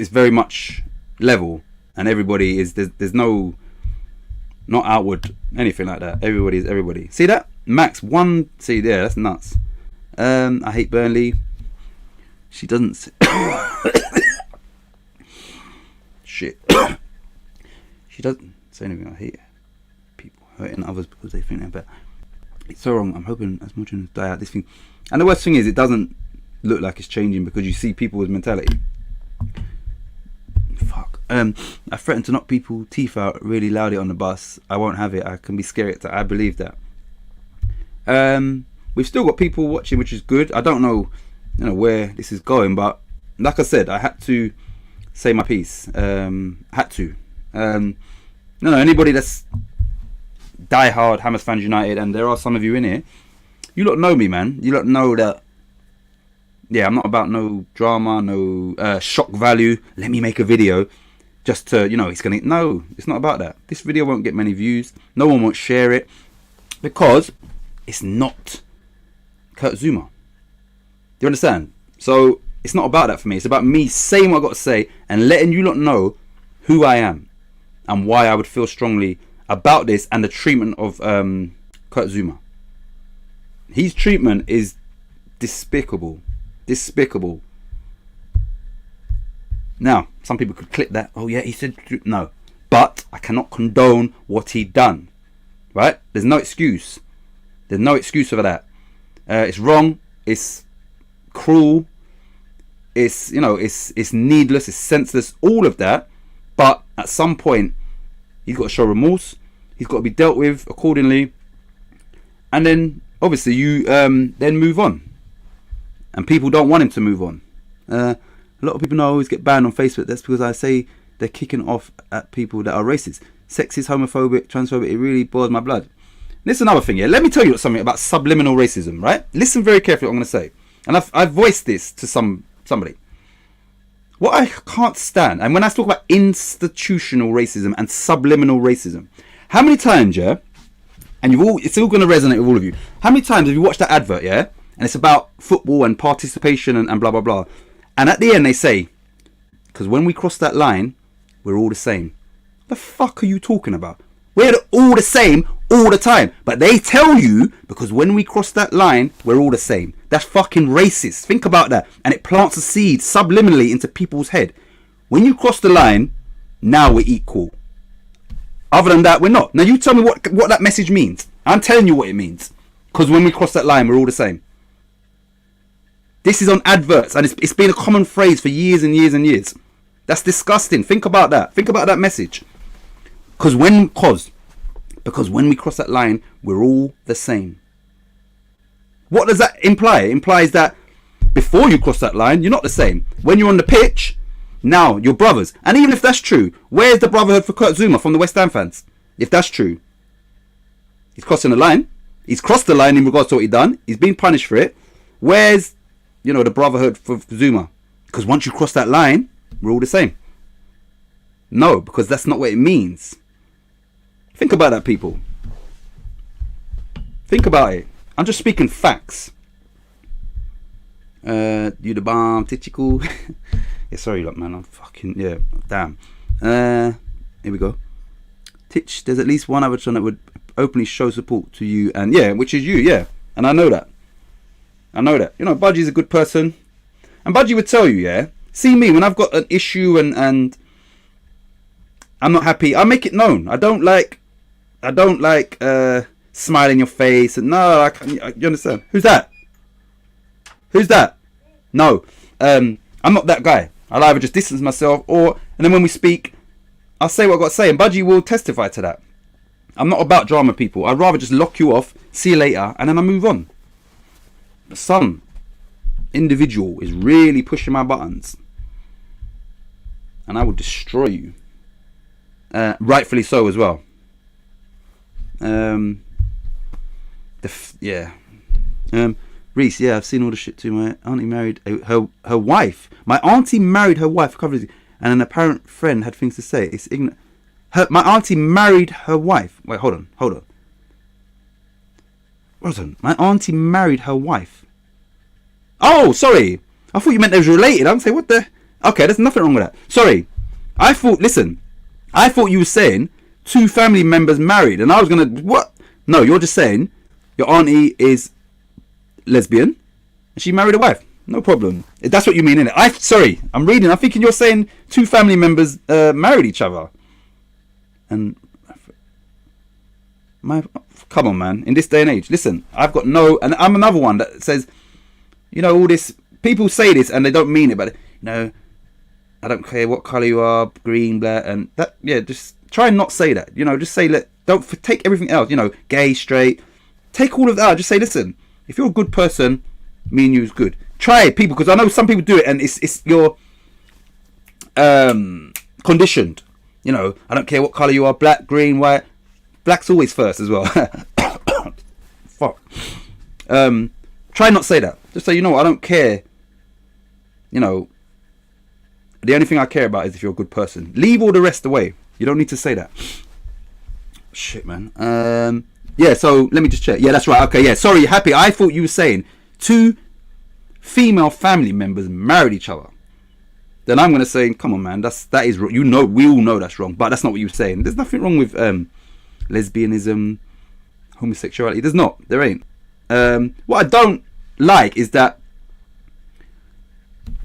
very much level, and everybody is, there's no, not outward, anything like that. Everybody is everybody. See that? Max, one, see, yeah, that's nuts. I hate Burnley. She doesn't... Shit. She doesn't say anything. I hate people hurting others because they think they're better. It's so wrong. I'm hoping as much as die out this thing. And the worst thing is, it doesn't look like it's changing because you see people with mentality. Fuck. I threatened to knock people teeth out really loudly on the bus. I won't have it. I can be scared. I believe that. We've still got people watching, which is good. I don't know, where this is going, but like I said, I had to say my piece. Had to. Anybody that's die-hard Hammers fans United, and there are some of you in here, you lot know me, man. You lot know that, yeah, I'm not about no drama, no shock value. Let me make a video just to, it's going to... No, it's not about that. This video won't get many views. No one won't share it because it's not Kurt Zouma. Do you understand? So it's not about that for me. It's about me saying what I've got to say and letting you lot know who I am and why I would feel strongly about this and the treatment of Kurt Zouma. His treatment is despicable. Despicable. Now, some people could clip that. Oh yeah, he said no. But I cannot condone what he done. Right? There's no excuse. There's no excuse for that. It's wrong. It's cruel. It's it's needless. It's senseless. All of that. But at some point, he's got to show remorse. He's got to be dealt with accordingly. And then, obviously, you then move on. And people don't want him to move on. A lot of people know I always get banned on Facebook. That's because I say they're kicking off at people that are racist, sexist, homophobic, transphobic. It really boils my blood. And this is another thing, yeah. Let me tell you something about subliminal racism, right? Listen very carefully what I'm going to say. And I've voiced this to somebody. What I can't stand, and when I talk about institutional racism and subliminal racism, how many times, yeah, and it's all going to resonate with all of you. How many times have you watched that advert, yeah, and it's about football and participation and blah, blah, blah. And at the end they say, because when we cross that line, we're all the same. The fuck are you talking about? We're all the same all the time. But they tell you, because when we cross that line, we're all the same. That's fucking racist. Think about that. And it plants a seed subliminally into people's head. When you cross the line, now we're equal. Other than that, we're not. Now you tell me what that message means. I'm telling you what it means. Because when we cross that line, we're all the same. This is on adverts, and it's been a common phrase for years and years and years. That's disgusting. Think about that. Think about that message. Because when we cross that line, we're all the same. What does that imply? It implies that before you cross that line, you're not the same. When you're on the pitch, now you're brothers. And even if that's true, where's the brotherhood for Kurt Zouma from the West Ham fans? If that's true, he's crossing the line. He's crossed the line in regards to what he done. He's been punished for it. Where's the brotherhood for Zouma? Because once you cross that line, we're all the same. No, because that's not what it means. Think about that, people. Think about it. I'm just speaking facts. You the bomb, Tichiku. Yeah, sorry, look, man. I'm fucking, yeah, damn. Here we go. Titch, there's at least one other channel that would openly show support to you, and yeah, which is you, yeah. And I know that. Budgie's a good person. And Budgie would tell you, yeah. See me, when I've got an issue and I'm not happy, I make it known. I don't like smile in your face. And no, you understand? Who's that? No, I'm not that guy. I'll either just distance myself and then when we speak, I'll say what I've got to say. And Budgie will testify to that. I'm not about drama, people. I'd rather just lock you off, see you later, and then I move on. But some individual is really pushing my buttons. And I will destroy you. Rightfully so as well. Reese, yeah, I've seen all the shit too. My auntie married her wife. My auntie married her wife, and an apparent friend had things to say. It's ignorant. My auntie married her wife. Wait, hold on. My auntie married her wife. Oh, sorry. I thought you meant they was related. I'm saying, what the? Okay, there's nothing wrong with that. Sorry. I thought you were saying 2 family members married, and I was gonna, what? No, you're just saying your auntie is lesbian and she married a wife. No problem. If that's what you mean, innit? Sorry, I'm reading. I'm thinking you're saying 2 family members married each other. And come on, man. In this day and age, listen, I've got no, and I'm another one that says, you know, all this, people say this and they don't mean it, but, you know, I don't care what colour you are, green, black, and that, yeah, just try and not say that, you know, just say, take everything else, you know, gay, straight, take all of that, just say, listen, if you're a good person, me and you is good. Try it, people, because I know some people do it and it's you're conditioned, you know, I don't care what colour you are, black, green, white, black's always first as well. Fuck. Try not to say that. Just say, you know what, I don't care. You know, the only thing I care about is if you're a good person. Leave all the rest away. You don't need to say that. Shit, man. Yeah, so let me just check. Yeah, that's right. Okay, yeah. Sorry, Happy. I thought you were saying 2 female family members married each other. Then I'm going to say, come on, man. That is wrong. You know, we all know that's wrong. But that's not what you were saying. There's nothing wrong with lesbianism, homosexuality. There's not. There ain't. What I don't like is that,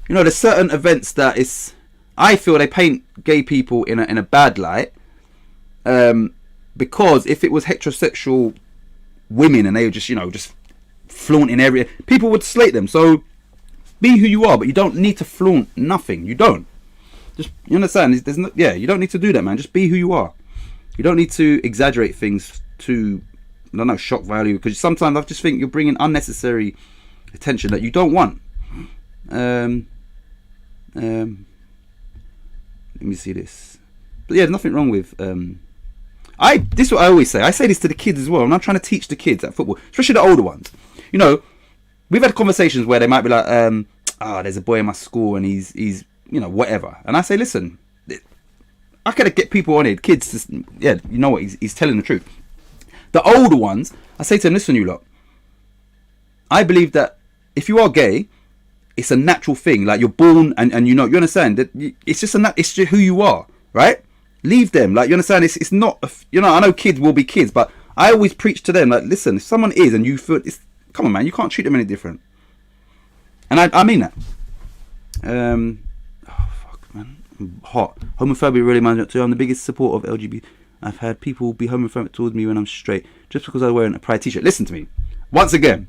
you know, there's certain events that I feel they paint gay people in a bad light, because if it was heterosexual women and they were just, you know, just flaunting people would slate them. So be who you are, but you don't need to flaunt nothing. You don't. Just, you understand? There's no, yeah, you don't need to do that, man. Just be who you are. You don't need to exaggerate things to, I don't know, shock value, because sometimes I just think you're bringing unnecessary attention that you don't want. Let me see this. But yeah, there's nothing wrong with this is what I always say. I say this to the kids as well. I'm not trying to teach the kids at football, especially the older ones. You know, we've had conversations where they might be like, there's a boy in my school and he's you know, whatever. And I say, listen, I gotta get people on it, kids, just, yeah, you know what, he's telling the truth. The older ones, I say to them, listen, you lot, I believe that if you are gay, it's a natural thing. Like, you're born and you know, you understand that it's just it's just who you are, right? Leave them. Like, you understand, it's not, you know, I know kids will be kids, but I always preach to them, like, listen, if someone is and you feel, come on, man, you can't treat them any different. And I mean that. Oh, fuck, man. I'm hot. Homophobia really reminds me too. I'm the biggest supporter of LGBT. I've had people be homophobic towards me when I'm straight, just because I'm wearing a pride t-shirt. Listen to me. Once again,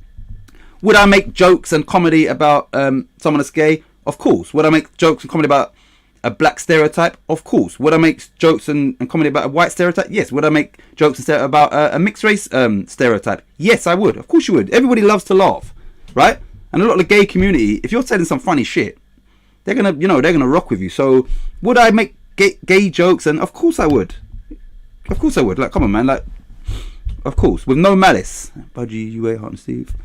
would I make jokes and comedy about someone that's gay? Of course. Would I make jokes and comedy about a black stereotype? Of course. Would I make jokes and comedy about a white stereotype? Yes. Would I make jokes and about a mixed race stereotype? Yes, I would. Of course you would. Everybody loves to laugh, right? And a lot of the gay community, if you're telling some funny shit, they're gonna rock with you. So would I make gay jokes? And of course I would. Of course I would. Like, come on, man. Like, of course, with no malice. Budgie, UA, Hot and Steve.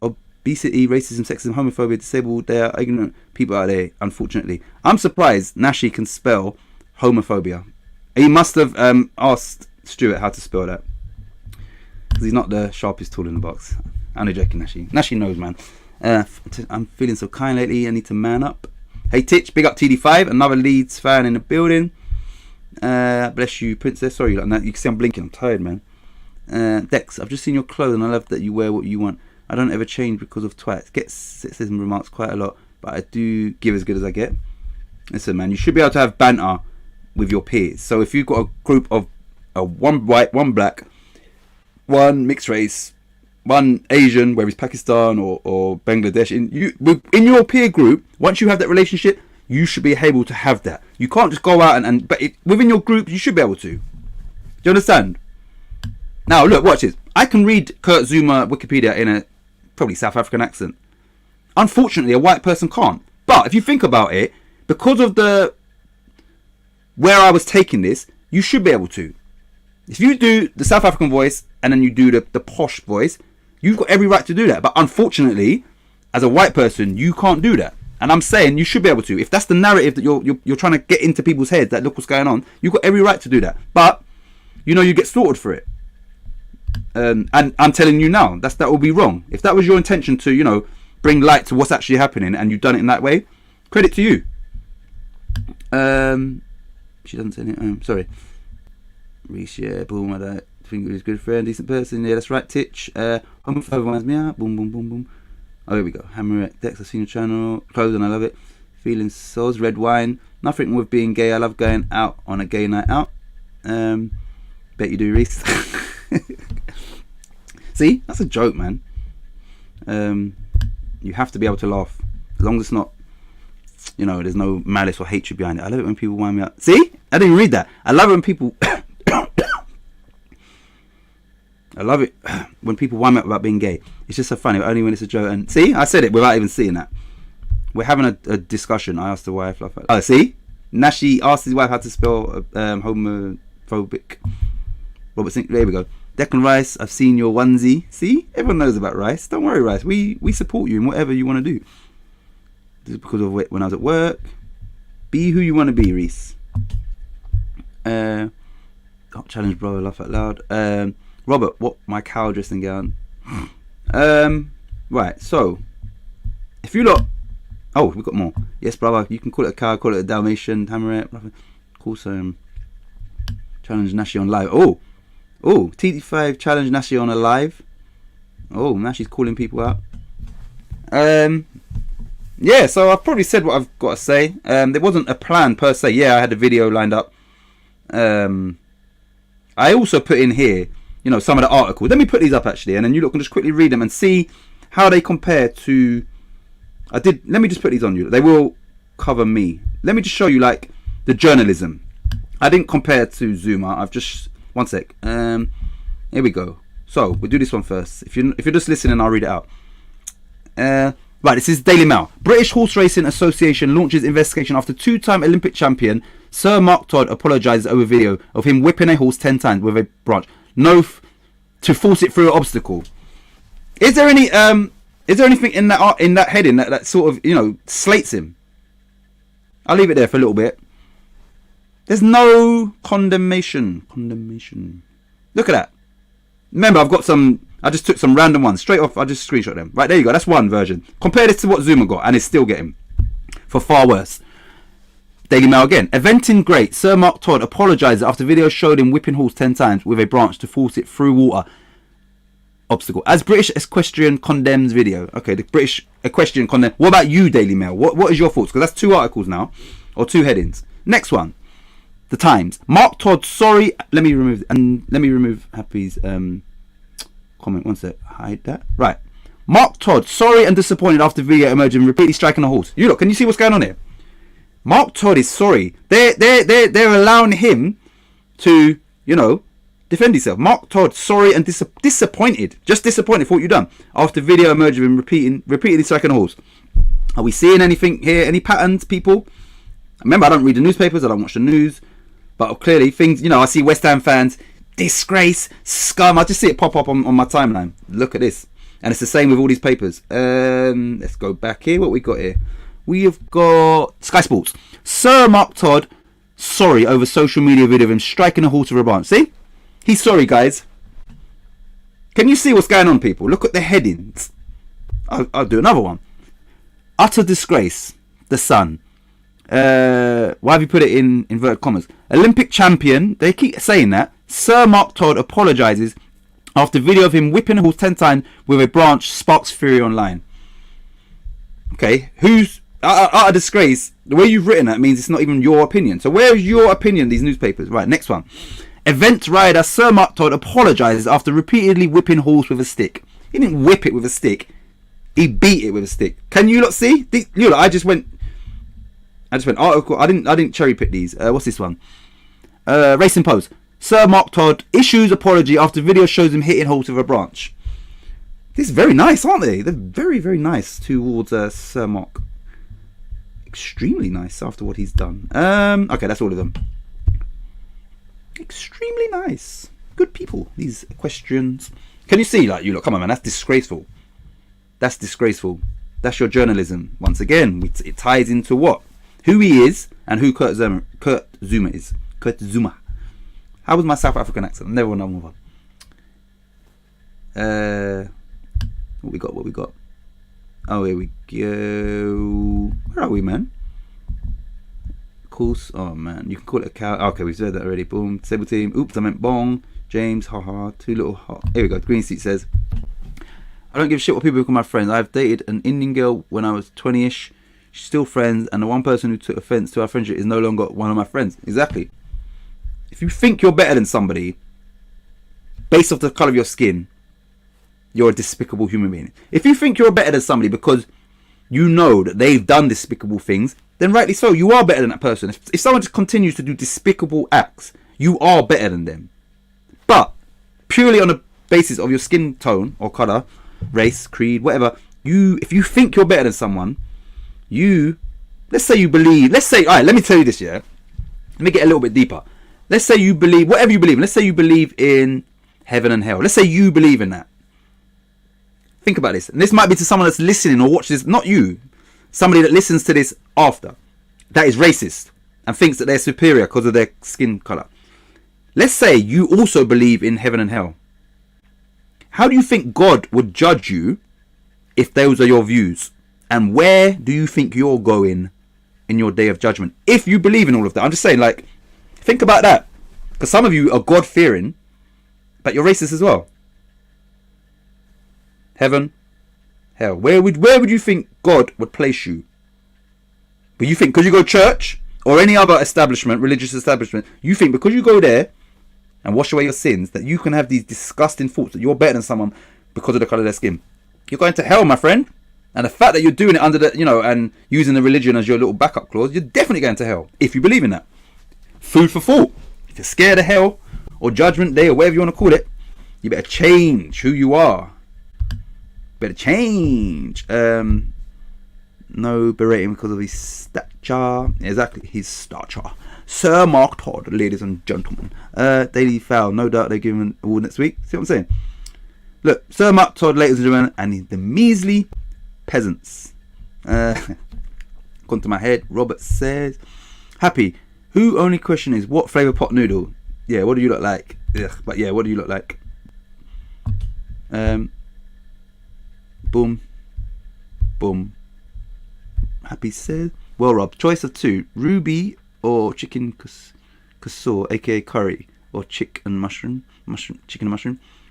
Obesity, racism, sexism, homophobia, disabled, they are ignorant people out there, unfortunately. I'm surprised Nashi can spell homophobia. He must have asked Stuart how to spell that, because he's not the sharpest tool in the box. I'm only joking, Nashi. Nashi knows, man. I'm feeling so kind lately, I need to man up. Hey Titch, big up TD5, another Leeds fan in the building. Bless you, Princess. Sorry, like that. You can see I'm blinking, I'm tired, man. Dex, I've just seen your clothes and I love that you wear what you want. I don't ever change because of twats. Get sexism remarks quite a lot, but I do give as good as I get. Listen, man, you should be able to have banter with your peers. So if you've got a group of one white, one black, one mixed race, one Asian, whether it's Pakistan or Bangladesh, in your peer group, once you have that relationship, you should be able to have that. You can't just go out but within your group, you should be able to. Do you understand? Now, look, watch this. I can read Kurt Zuma Wikipedia in a probably South African accent. Unfortunately, a white person can't. But if you think about it, because of where I was taking this, you should be able to. If you do the South African voice and then you do the posh voice, you've got every right to do that. But unfortunately, as a white person, you can't do that. And I'm saying you should be able to. If that's the narrative that you're trying to get into people's heads, that look what's going on, you've got every right to do that. But you know you get slaughtered for it. And I'm telling you now, that will be wrong. If that was your intention to, you know, bring light to what's actually happening, and you've done it in that way, credit to you. She doesn't say it. Sorry. Reese, yeah, boom, I think he's a good friend, decent person. Yeah, that's right, Titch. Homophobe reminds me out. Boom, boom, boom, boom. Oh, here we go. Hammer Dex, I've seen your channel. Clothes and I love it. Feeling souls, red wine. Nothing with being gay. I love going out on a gay night out. Bet you do, Reese. See, that's a joke, man. You have to be able to laugh, as long as it's not, you know, there's no malice or hatred behind it. I love it when people wind me up. See, I didn't read that. I love it when people. I love it when people wind me up about being gay. It's just so funny, but only when it's a joke. And see, I said it without even seeing that. We're having a discussion. I asked the wife. Oh, see, Nashi asked his wife how to spell homophobic. Robert Sink. There we go. Declan Rice, I've seen your onesie. See, everyone knows about Rice. Don't worry, Rice. We support you in whatever you want to do. This is because of when I was at work. Be who you want to be, Reese. Hot challenge, bro. Laugh out loud. Robert, what my cow dressing gown? Right. So, if you look, oh, we've got more. Yes, brother. You can call it a cow, call it a Dalmatian, Hammerette. Of course, challenge Nashi on live. Oh, TT5 challenge Nashi on a live. Oh, Nashi's calling people out. Yeah, so I've probably said what I've got to say. There wasn't a plan per se. Yeah, I had a video lined up. I also put in here, you know, some of the articles. Let me put these up actually, and then you lot can just quickly read them and see how they compare to. Let me just put these on you. They will cover me. Let me just show you like the journalism. I didn't compare to Zuma. I've just one sec. Here we go. So we'll do this one first. If you're just listening, I'll read it out. Right, this is Daily Mail. British Horse Racing Association launches investigation after two-time Olympic champion Sir Mark Todd apologises over video of him whipping a horse 10 times with a branch. To force it through an obstacle. Is there anything in that heading that sort of, you know, slates him? I'll leave it there for a little bit. There's no condemnation. Look at that. Remember, I just took some random ones straight off. I just screenshot them. Right, there you go. That's one version. Compare this to what Zuma got, and it's still getting for far worse. Daily Mail again. Eventing great. Sir Mark Todd apologises after video showed him whipping horse 10 times with a branch to force it through water obstacle. As British Equestrian condemns video. Okay, the British Equestrian condemn. What about you, Daily Mail? What is your thoughts? Because that's two articles now, or two headings. Next one. The Times. Mark Todd sorry. Let me remove Happy's comment. One sec. Hide that. Right. Mark Todd sorry and disappointed after video emerging repeatedly striking a horse. You look. Can you see what's going on here? Mark Todd is sorry. They're allowing him to, you know, defend himself. Mark Todd sorry and disappointed. Just disappointed for what you've done after video emerging of him repeatedly striking a horse. Are we seeing anything here? Any patterns, people? Remember, I don't read the newspapers. I don't watch the news. But clearly, things, you know, I see West Ham fans, disgrace, scum. I just see it pop up on my timeline. Look at this. And it's the same with all these papers. Let's go back here. What we got here? We have got Sky Sports. Sir Mark Todd, sorry over social media video of him striking a horse with a branch. See? He's sorry, guys. Can you see what's going on, people? Look at the headings. I'll do another one. Utter disgrace. The Sun. Why have you put it in inverted commas? Olympic champion. They keep saying that. Sir Mark Todd apologises after video of him whipping a horse 10 times with a branch sparks fury online. Okay, who's utter disgrace? The way you've written that means it's not even your opinion. So where is your opinion? These newspapers. Right, next one. Event rider Sir Mark Todd apologises after repeatedly whipping horse with a stick. He didn't whip it with a stick. He beat it with a stick. Can you lot see? You lot, I just went article. I didn't cherry pick these. What's this one? Racing Post. Sir Mark Todd issues apology after video shows him hitting horse with a branch. This is very nice, aren't they? They're very, very nice towards Sir Mark. Extremely nice after what he's done. Okay, that's all of them. Extremely nice. Good people, these equestrians. Can you see, like, you look, come on, man, that's disgraceful. That's disgraceful. That's your journalism. Once again, it ties into what? Who he is and who Kurt Zuma is. Kurt Zuma. How was my South African accent? I've never known one. What we got? Oh, here we go. Where are we, man? Of course. Oh, man. You can call it a cow. Okay, we've said that already. Boom. Sable team. Oops, I meant bong. James. Haha. Too little hot. Here we go. Green Seat says, I don't give a shit what people call my friends. I've dated an Indian girl when I was 20-ish. She's still friends. And the one person who took offence to our friendship is no longer one of my friends. Exactly. If you think you're better than somebody, based off the colour of your skin, you're a despicable human being. If you think you're better than somebody because you know that they've done despicable things, then rightly so, you are better than that person. If someone just continues to do despicable acts, you are better than them. But purely on the basis of your skin tone or colour, race, creed, whatever, if you think you're better than someone, let's say, alright, let me tell you this, yeah? Let me get a little bit deeper. Let's say you believe, whatever you believe in, let's say you believe in heaven and hell. Let's say you believe in that. Think about this. And this might be to someone that's listening or watches this, not you. Somebody that listens to this after. That is racist and thinks that they're superior because of their skin colour. Let's say you also believe in heaven and hell. How do you think God would judge you if those are your views? And where do you think you're going in your day of judgment? If you believe in all of that. I'm just saying, like, think about that. Because some of you are God-fearing, but you're racist as well. Heaven, hell. Where would you think God would place you? But you think because you go to church or any other establishment, religious establishment, you think because you go there and wash away your sins that you can have these disgusting thoughts that you're better than someone because of the colour of their skin. You're going to hell, my friend. And the fact that you're doing it under the, and using the religion as your little backup clause, you're definitely going to hell if you believe in that. Food for thought. If you're scared of hell or judgment day or whatever you want to call it, you better change who you are. Better change. No berating because of his stature. Exactly, his stature. Sir Mark Todd, ladies and gentlemen. Daily Foul. No doubt they're giving an award next week. See what I'm saying? Look, Sir Mark Todd, ladies and gentlemen, and the measly peasants. Gone to my head. Robert says, Happy. Who only question is what flavour pot noodle? Yeah, what do you look like? Ugh, but yeah, what do you look like? Boom. Boom. Happy says, well, Rob, choice of two. Ruby or chicken cassaw, aka curry, or chicken and mushroom.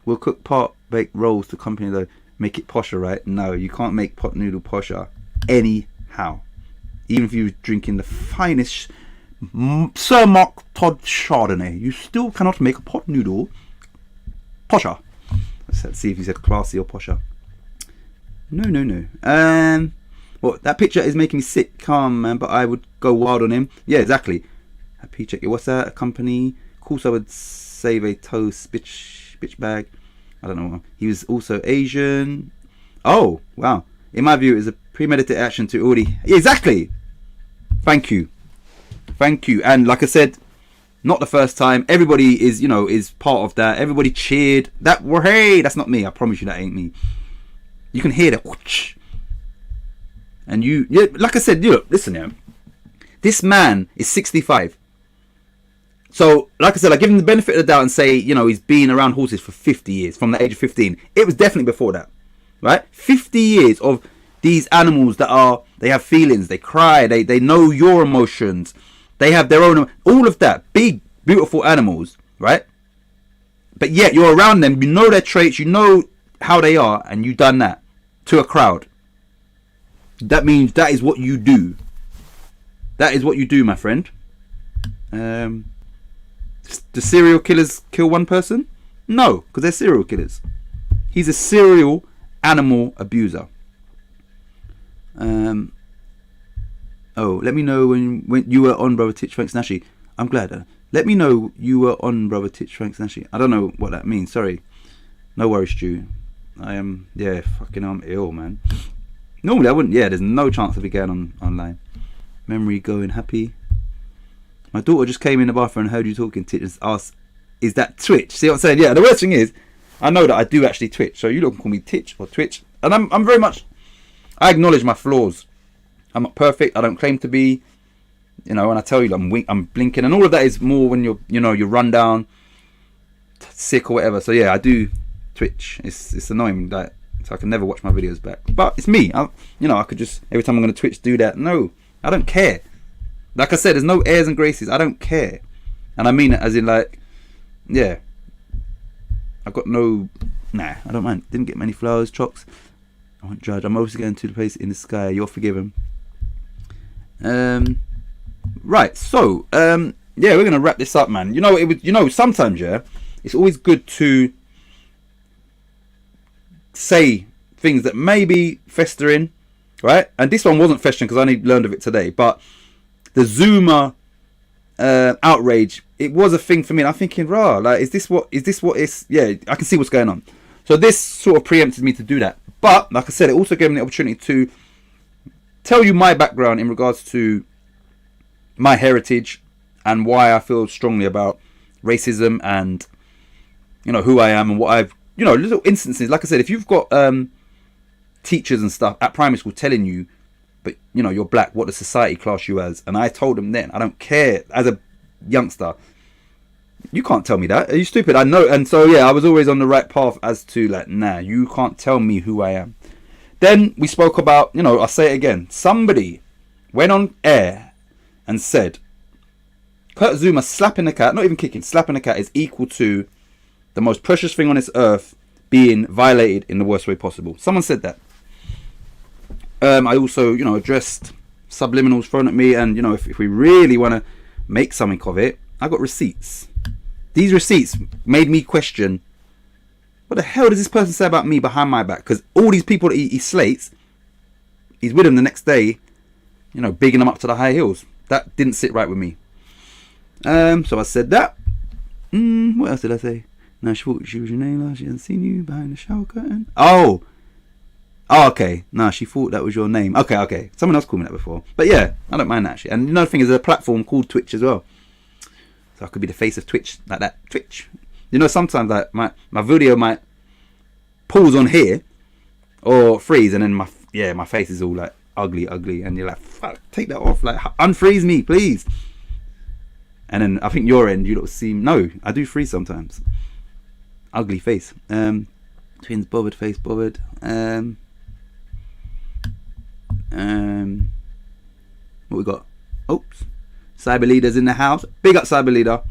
We'll cook part-baked rolls to accompany the make it posher, right? No, you can't make pot noodle posher anyhow. Even if you're drinking the finest Sir Mark Todd Chardonnay, you still cannot make a pot noodle posher. Let's see if he said classy or posher. No. Well, that picture is making me sick. Calm, man, but I would go wild on him. Yeah, exactly. Happy check it. What's that? A company? Of course I would save a toast bitch bag. I don't know. He was also Asian. Oh, wow. In my view, it's a premeditated action to already... Exactly. Thank you. And like I said, not the first time. Everybody is part of that. Everybody cheered. Hey, that's not me. I promise you that ain't me. You can hear that. Whoosh. And like I said, listen here. This man is 65. So, like I said, I give him the benefit of the doubt and say, he's been around horses for 50 years, from the age of 15. It was definitely before that, right? 50 years of these animals they have feelings, they cry, they know your emotions, they have their own, all of that. Big, beautiful animals, right? But yet, you're around them, you know their traits, you know how they are, and you've done that to a crowd. That means that is what you do. That is what you do, my friend. Do serial killers kill one person? No, because they're serial killers. He's a serial animal abuser. Oh, let me know when you were on Brother Titch Frank Snashy. I'm glad. Let me know you were on Brother Titch Frank Snashy. I don't know what that means. Sorry. No worries, Stu. I'm ill, man. Normally I wouldn't. Yeah, there's no chance of me going online. Memory going happy. My daughter just came in the bathroom and heard you talking. Titch asked, "Is that Twitch?" See what I'm saying? Yeah. The worst thing is, I know that I do actually Twitch. So you don't call me Titch or Twitch, and I'm very much. I acknowledge my flaws. I'm not perfect. I don't claim to be. And I tell you I'm blinking, and all of that is more when you're run down, sick or whatever. So yeah, I do Twitch. It's annoying that. So I can never watch my videos back. But it's me. I could just, every time I'm going to Twitch, do that. No, I don't care. Like I said, there's no airs and graces. I don't care. And I mean it as in like, yeah. I've got I don't mind. Didn't get many flowers, chocks. I won't judge. I'm obviously going to the place in the sky. You're forgiven. Right. So, yeah, we're going to wrap this up, man. Sometimes, yeah, it's always good to say things that may be festering, right? And this one wasn't festering because I only learned of it today. But the Zuma outrage, it was a thing for me. And I'm thinking, rah, like, is this what is? Yeah, I can see what's going on. So this sort of preempted me to do that. But like I said, it also gave me the opportunity to tell you my background in regards to my heritage and why I feel strongly about racism and, you know, who I am and what I've, you know, little instances. Like I said, if you've got teachers and stuff at primary school telling you, but you know, you're black, what does society class you as? And I told them then, I don't care, as a youngster, you can't tell me that. Are you stupid? I know. And so yeah, I was always on the right path as to like, nah, you can't tell me who I am. Then we spoke about, you know, I'll say it again, somebody went on air and said Kurt Zuma slapping the cat, not even kicking, slapping the cat is equal to the most precious thing on this earth being violated in the worst way possible. Someone said that. I also, you know, addressed subliminals thrown at me, and you know, if we really want to make something of it, I got receipts. These receipts made me question, what the hell does this person say about me behind my back? Because all these people that he slates, he's with them the next day, you know, bigging them up to the high hills. That didn't sit right with me. So I said that. What else did I say? No, she thought she was your name. She hadn't seen you behind the shower curtain. Oh, okay. No, she thought that was your name. Okay. Someone else called me that before. But yeah, I don't mind that actually. And another thing is, there's a platform called Twitch as well. So I could be the face of Twitch, like that. Twitch. You know, sometimes like my video might pause on here or freeze, and then my face is all like ugly, and you're like, fuck, take that off, like unfreeze me, please. And then I think your end, you lot seem, no, I do freeze sometimes. Ugly face. Twins bothered, face bothered. What we got? Oops. Cyber leaders in the house. Big up cyber leader.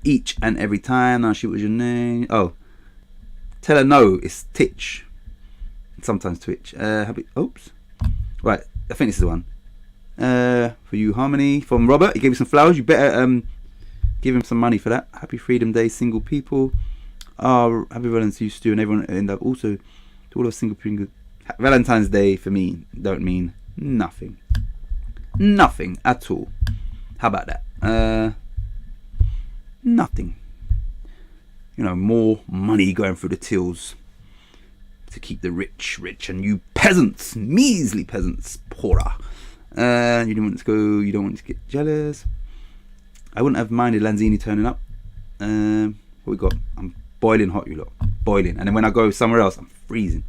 Each and every time. Now she was your name. Oh. Tell her no, it's Titch. Sometimes Twitch. Oops. Right, I think this is the one. For you, Harmony. From Robert. He gave you some flowers. You better give him some money for that. Happy Freedom Day, single people. Oh, happy Valentine's to you, Stu, and everyone. And also to all of single people. Valentine's Day for me don't mean nothing. Nothing at all. How about that? Nothing. You know, more money going through the tills to keep the rich and you peasants, measly peasants, poorer. You don't want to go, you don't want to get jealous. I wouldn't have minded Lanzini turning up. What we got? I'm boiling hot, you lot. Boiling. And then when I go somewhere else, I'm freezing.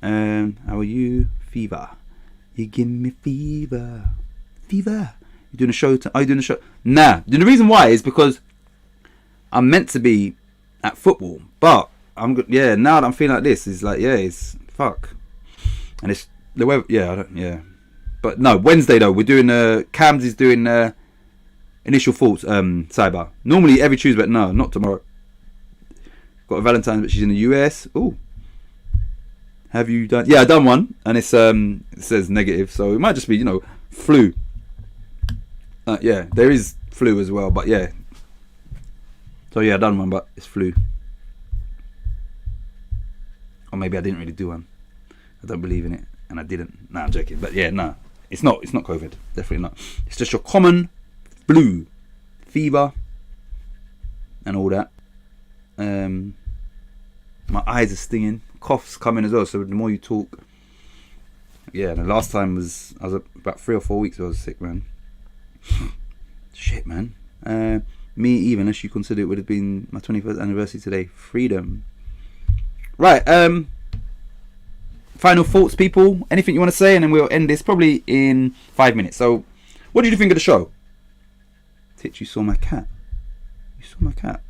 How are you? Fever. You give me fever. Fever. You doing a show? Are you doing a show? Nah. The reason why is because I'm meant to be at football, but I'm good. Yeah, now that I'm feeling like this, it's like, yeah, it's fuck. And it's the weather. Yeah, But no, Wednesday though, we're doing Cams is doing initial thoughts cyber. Normally every Tuesday, but no, not tomorrow. Got a Valentine's, but she's in the US. Ooh. Have you done? Yeah, I done one, and it's it says negative, so it might just be, you know, flu. Yeah, there is flu as well, but yeah. So yeah, I done one, but it's flu. Or maybe I didn't really do one. I don't believe in it, and I didn't. Nah, I'm joking. But yeah, nah, it's not COVID. Definitely not. It's just your common flu, fever, and all that. My eyes are stinging. Cough's coming as well. So the more you talk, yeah. The last time I was about 3 or 4 weeks. I was sick, man. Shit, man. Me even, unless you consider it would have been my 21st anniversary today. Freedom. Right. Final thoughts, people. Anything you want to say, and then we'll end this probably in 5 minutes. So, what did you think of the show? Titch, you saw my cat. You saw my cat.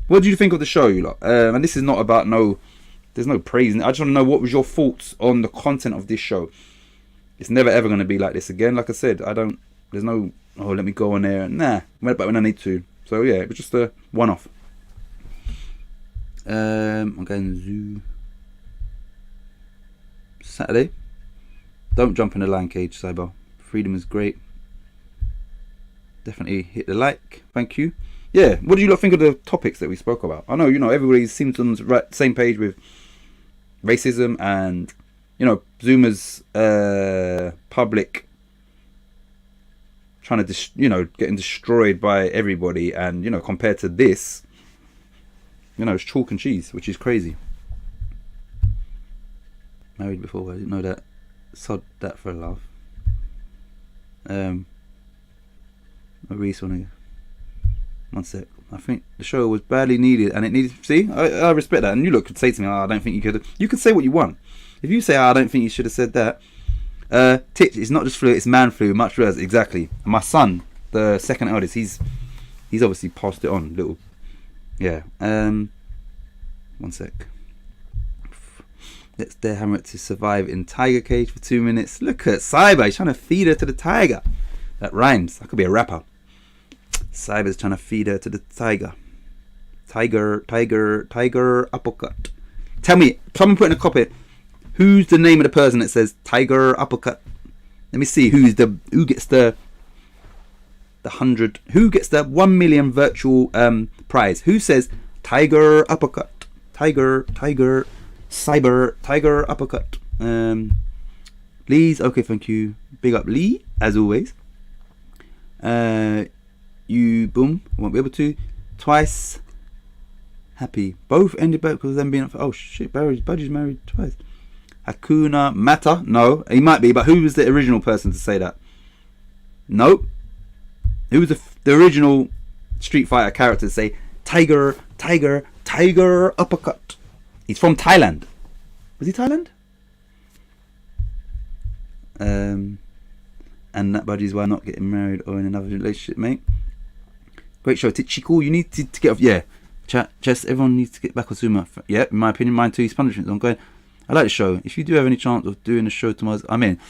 What did you think of the show, you lot? And this is not about there's no praising. I just want to know what was your thoughts on the content of this show. It's never ever going to be like this again. Like I said, there's no, oh, let me go on there. Nah, but when I need to. So yeah, it was just a one-off. I'm going zoo. Saturday. Don't jump in the lion cage, Cyber. Freedom is great. Definitely hit the like. Thank you. Yeah, what do you lot think of the topics that we spoke about? I know, everybody seems on the same page with racism and, Zuma's public trying to, getting destroyed by everybody. And, compared to this, it's chalk and cheese, which is crazy. Married before, I didn't know that. Sod that for a laugh. Reese on one sec. I think the show was badly needed, and it needed. See, I respect that. And you could say to me, I don't think you could. You could say what you want. If you say, I don't think you should have said that. Titch, it's not just flu, it's man flu. Much worse, exactly. And my son, the second eldest, he's obviously passed it on. Little, yeah. One sec. Let's dare hammer it to survive in tiger cage for 2 minutes. Look at Cyber, he's trying to feed her to the tiger. That rhymes. I could be a rapper. Cyber's trying to feed her to the tiger. Tiger uppercut. Tell me, someone put in a copy. Who's the name of the person that says tiger uppercut? Let me see who gets the 100. Who gets the 1 million virtual prize? Who says tiger uppercut? Tiger Cyber tiger uppercut. Lee's okay, thank you. Big up Lee as always. You boom, won't be able to. Twice. Happy. Both ended back because of them being. Oh shit, Budgie's married twice. Hakuna Mata. No, he might be, but who was the original person to say that? Nope. Who was the original Street Fighter character to say tiger uppercut? He's from Thailand. Was he Thailand? And that Budgie's why not getting married or in another relationship, mate. Great show. Tichiku, you need to get off. Yeah. Chat, just everyone needs to get back on Zuma. Yeah, in my opinion, mine too. His punishment's ongoing. I like the show. If you do have any chance of doing the show tomorrow, I'm in.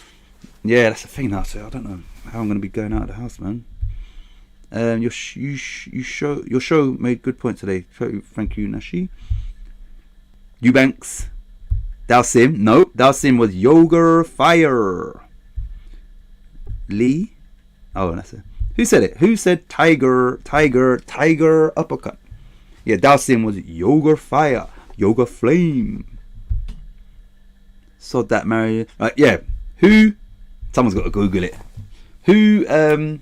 Yeah, that's the thing now. So I don't know how I'm going to be going out of the house, man. Your show made good point today. Thank you, Nashi. Eubanks. Dalsim. No, Dalsim was Yoga Fire. Lee. Oh, that's it. Who said it? Who said tiger uppercut? Yeah, Dalsim was Yoga Fire. Yoga Flame. So that married. Yeah. Who? Someone's got to Google it. Who? The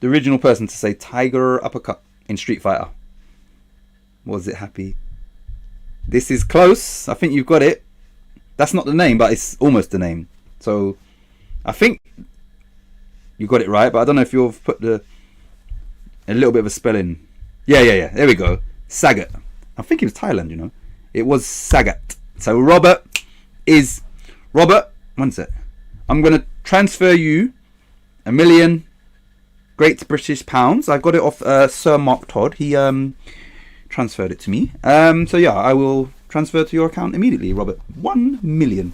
original person to say tiger uppercut in Street Fighter. Was it Happy? This is close. I think you've got it. That's not the name, but it's almost the name. So I think you got it right, but I don't know if you've put a little bit of a spelling. Yeah. There we go. Sagat. I think it was Thailand, It was Sagat. So Robert. One sec. I'm going to transfer you $1 million Great British pounds. I got it off Sir Mark Todd. He transferred it to me. So yeah, I will transfer to your account immediately, Robert. 1 million.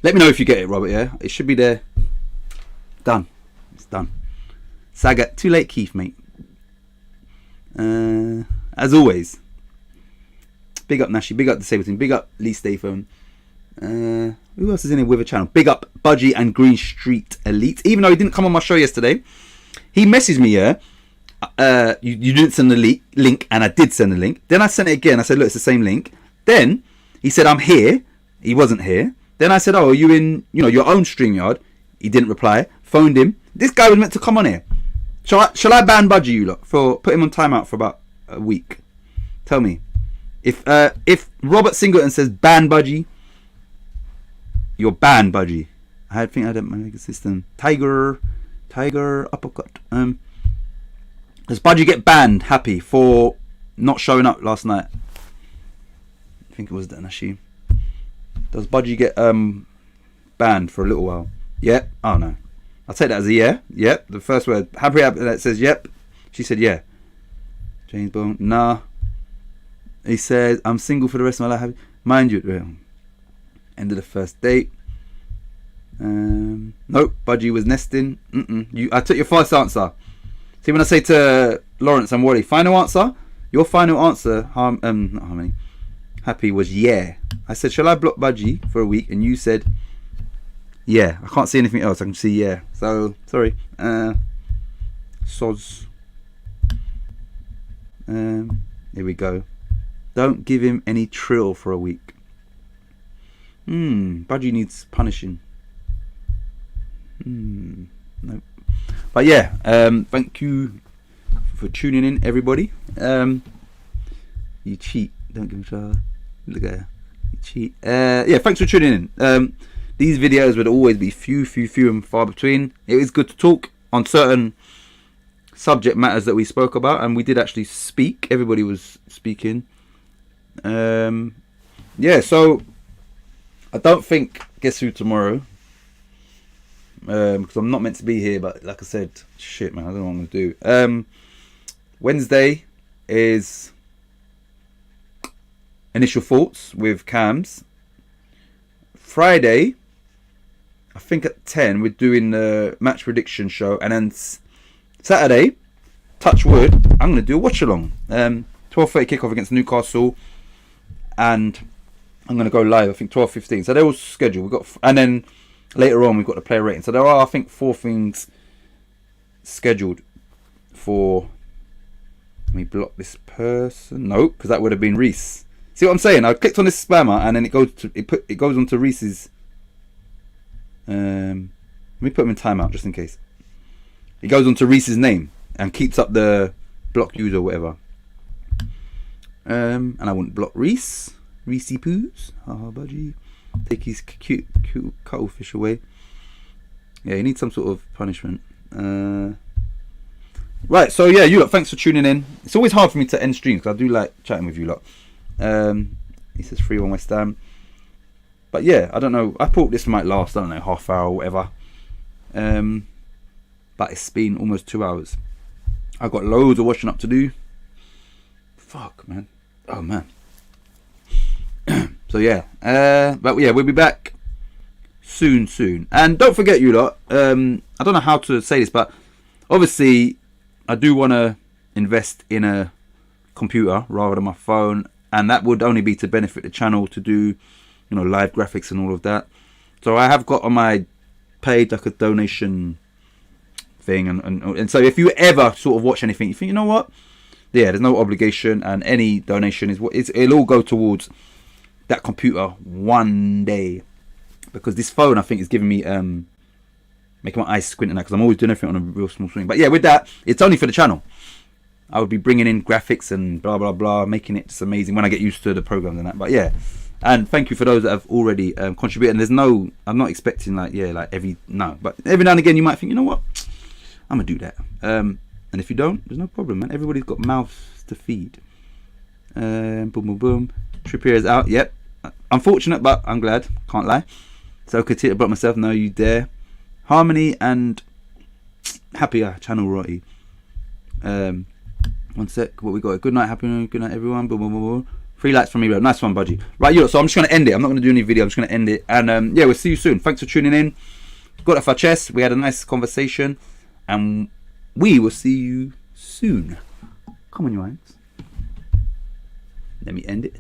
Let me know if you get it, Robert. Yeah, it should be there. Done. It's done. Sagat. Too late, Keith, mate. As always. Big up Nashi. Big up the Sable Team. Big up Lee Statham. Who else is in it with a channel? Big up Budgie and Green Street Elite. Even though he didn't come on my show yesterday, he messaged me. You didn't send the link, and I did send the link. Then I sent it again. I said, look, it's the same link. Then he said, I'm here. He wasn't here. Then I said, oh, are you in your own StreamYard? He didn't reply. Phoned him. This guy was meant to come on here. Shall I ban Budgie, you lot, for put him on timeout for about a week? Tell me. If Robert Singleton says ban Budgie, you're banned, Budgie. I think I don't make a system. Tiger uppercut. Does Budgie get banned, Happy, for not showing up last night? I think it was that, Nashi. Does Budgie get banned for a little while? Yep. Oh no. I'll take that as a yeah. Yep. The first word. Happy that says yep. She said yeah. James Bond. Nah. He says I'm single for the rest of my life. Mind you, end of the first date. Nope. Budgie was nesting. I took your first answer. See, when I say to Lawrence and Wally, final answer. Your final answer, not Harmony, Happy, was yeah. I said, shall I block Budgie for a week? And you said, yeah. I can't see anything else. I can see yeah. So sorry. Soz. Here we go. Don't give him any trill for a week. Budgie needs punishing. Nope. But yeah, thank you for tuning in, everybody. You cheat. Don't give him trouble. Look at her. You cheat. Yeah, thanks for tuning in. These videos would always be few and far between. It is good to talk on certain subject matters that we spoke about, and we did actually speak. Everybody was speaking. Yeah, so I don't think Guess Who tomorrow, because I'm not meant to be here, but like I said, shit man, I don't know what I'm going to do. Wednesday is Initial Thoughts with Cams. Friday, I think at 10 we're doing the match prediction show, and then Saturday, touch wood, I'm going to do a watch along. 12:30 kickoff against Newcastle, and I'm going to go live, I think 12:15. So they're all scheduled. We've got, and then later on we've got the player rating. So there are, I think, 4 things scheduled for. Let me block this person. No, because that would have been Reese. See what I'm saying? I clicked on this spammer, and then it goes onto Reese's. Let me put him in timeout just in case. It goes onto Reese's name and keeps up the block user or whatever. And I wouldn't block Reese Poos. Oh, budgie. Take his cute cuttlefish away. Yeah, he needs some sort of punishment. Right, so yeah, you lot, thanks for tuning in. It's always hard for me to end streams because I do like chatting with you lot. He says 3-1 West Ham. But yeah, I don't know. I thought this might last, I don't know, half hour or whatever. But it's been almost 2 hours. I've got loads of washing up to do. Fuck, man. Oh, man. So yeah. But yeah, we'll be back soon. And don't forget, you lot. I don't know how to say this, but obviously, I do want to invest in a computer rather than my phone. And that would only be to benefit the channel, to do, live graphics and all of that. So I have got on my page like a donation thing, and so if you ever sort of watch anything, you think, you know what, yeah, there's no obligation, and any donation is it'll all go towards that computer one day, because this phone I think is giving me making my eyes squint and that, because I'm always doing everything on a real small screen. But yeah, with that, it's only for the channel. I would be bringing in graphics and blah blah blah, making it just amazing when I get used to the programs and that. But yeah, and thank you for those that have already contributed. And there's no, I'm not expecting but every now and again you might think, you know what, I'm gonna do that. And if you don't, there's no problem, man. Everybody's got mouths to feed. Boom boom boom. Trippier is out. Yep. Unfortunate, but I'm glad. Can't lie. So continue to block myself. No, you dare. Harmony and Happier channel royalty. One sec. What we got? Good night, happy. Good night, everyone. Boom boom boom boom. 3 likes from me, bro. Nice one, budgie. Right, you. So I'm just gonna end it. I'm not gonna do any video. I'm just gonna end it. And yeah, we'll see you soon. Thanks for tuning in. Got off our chest. We had a nice conversation, and we will see you soon. Come on, you hands. Let me end it.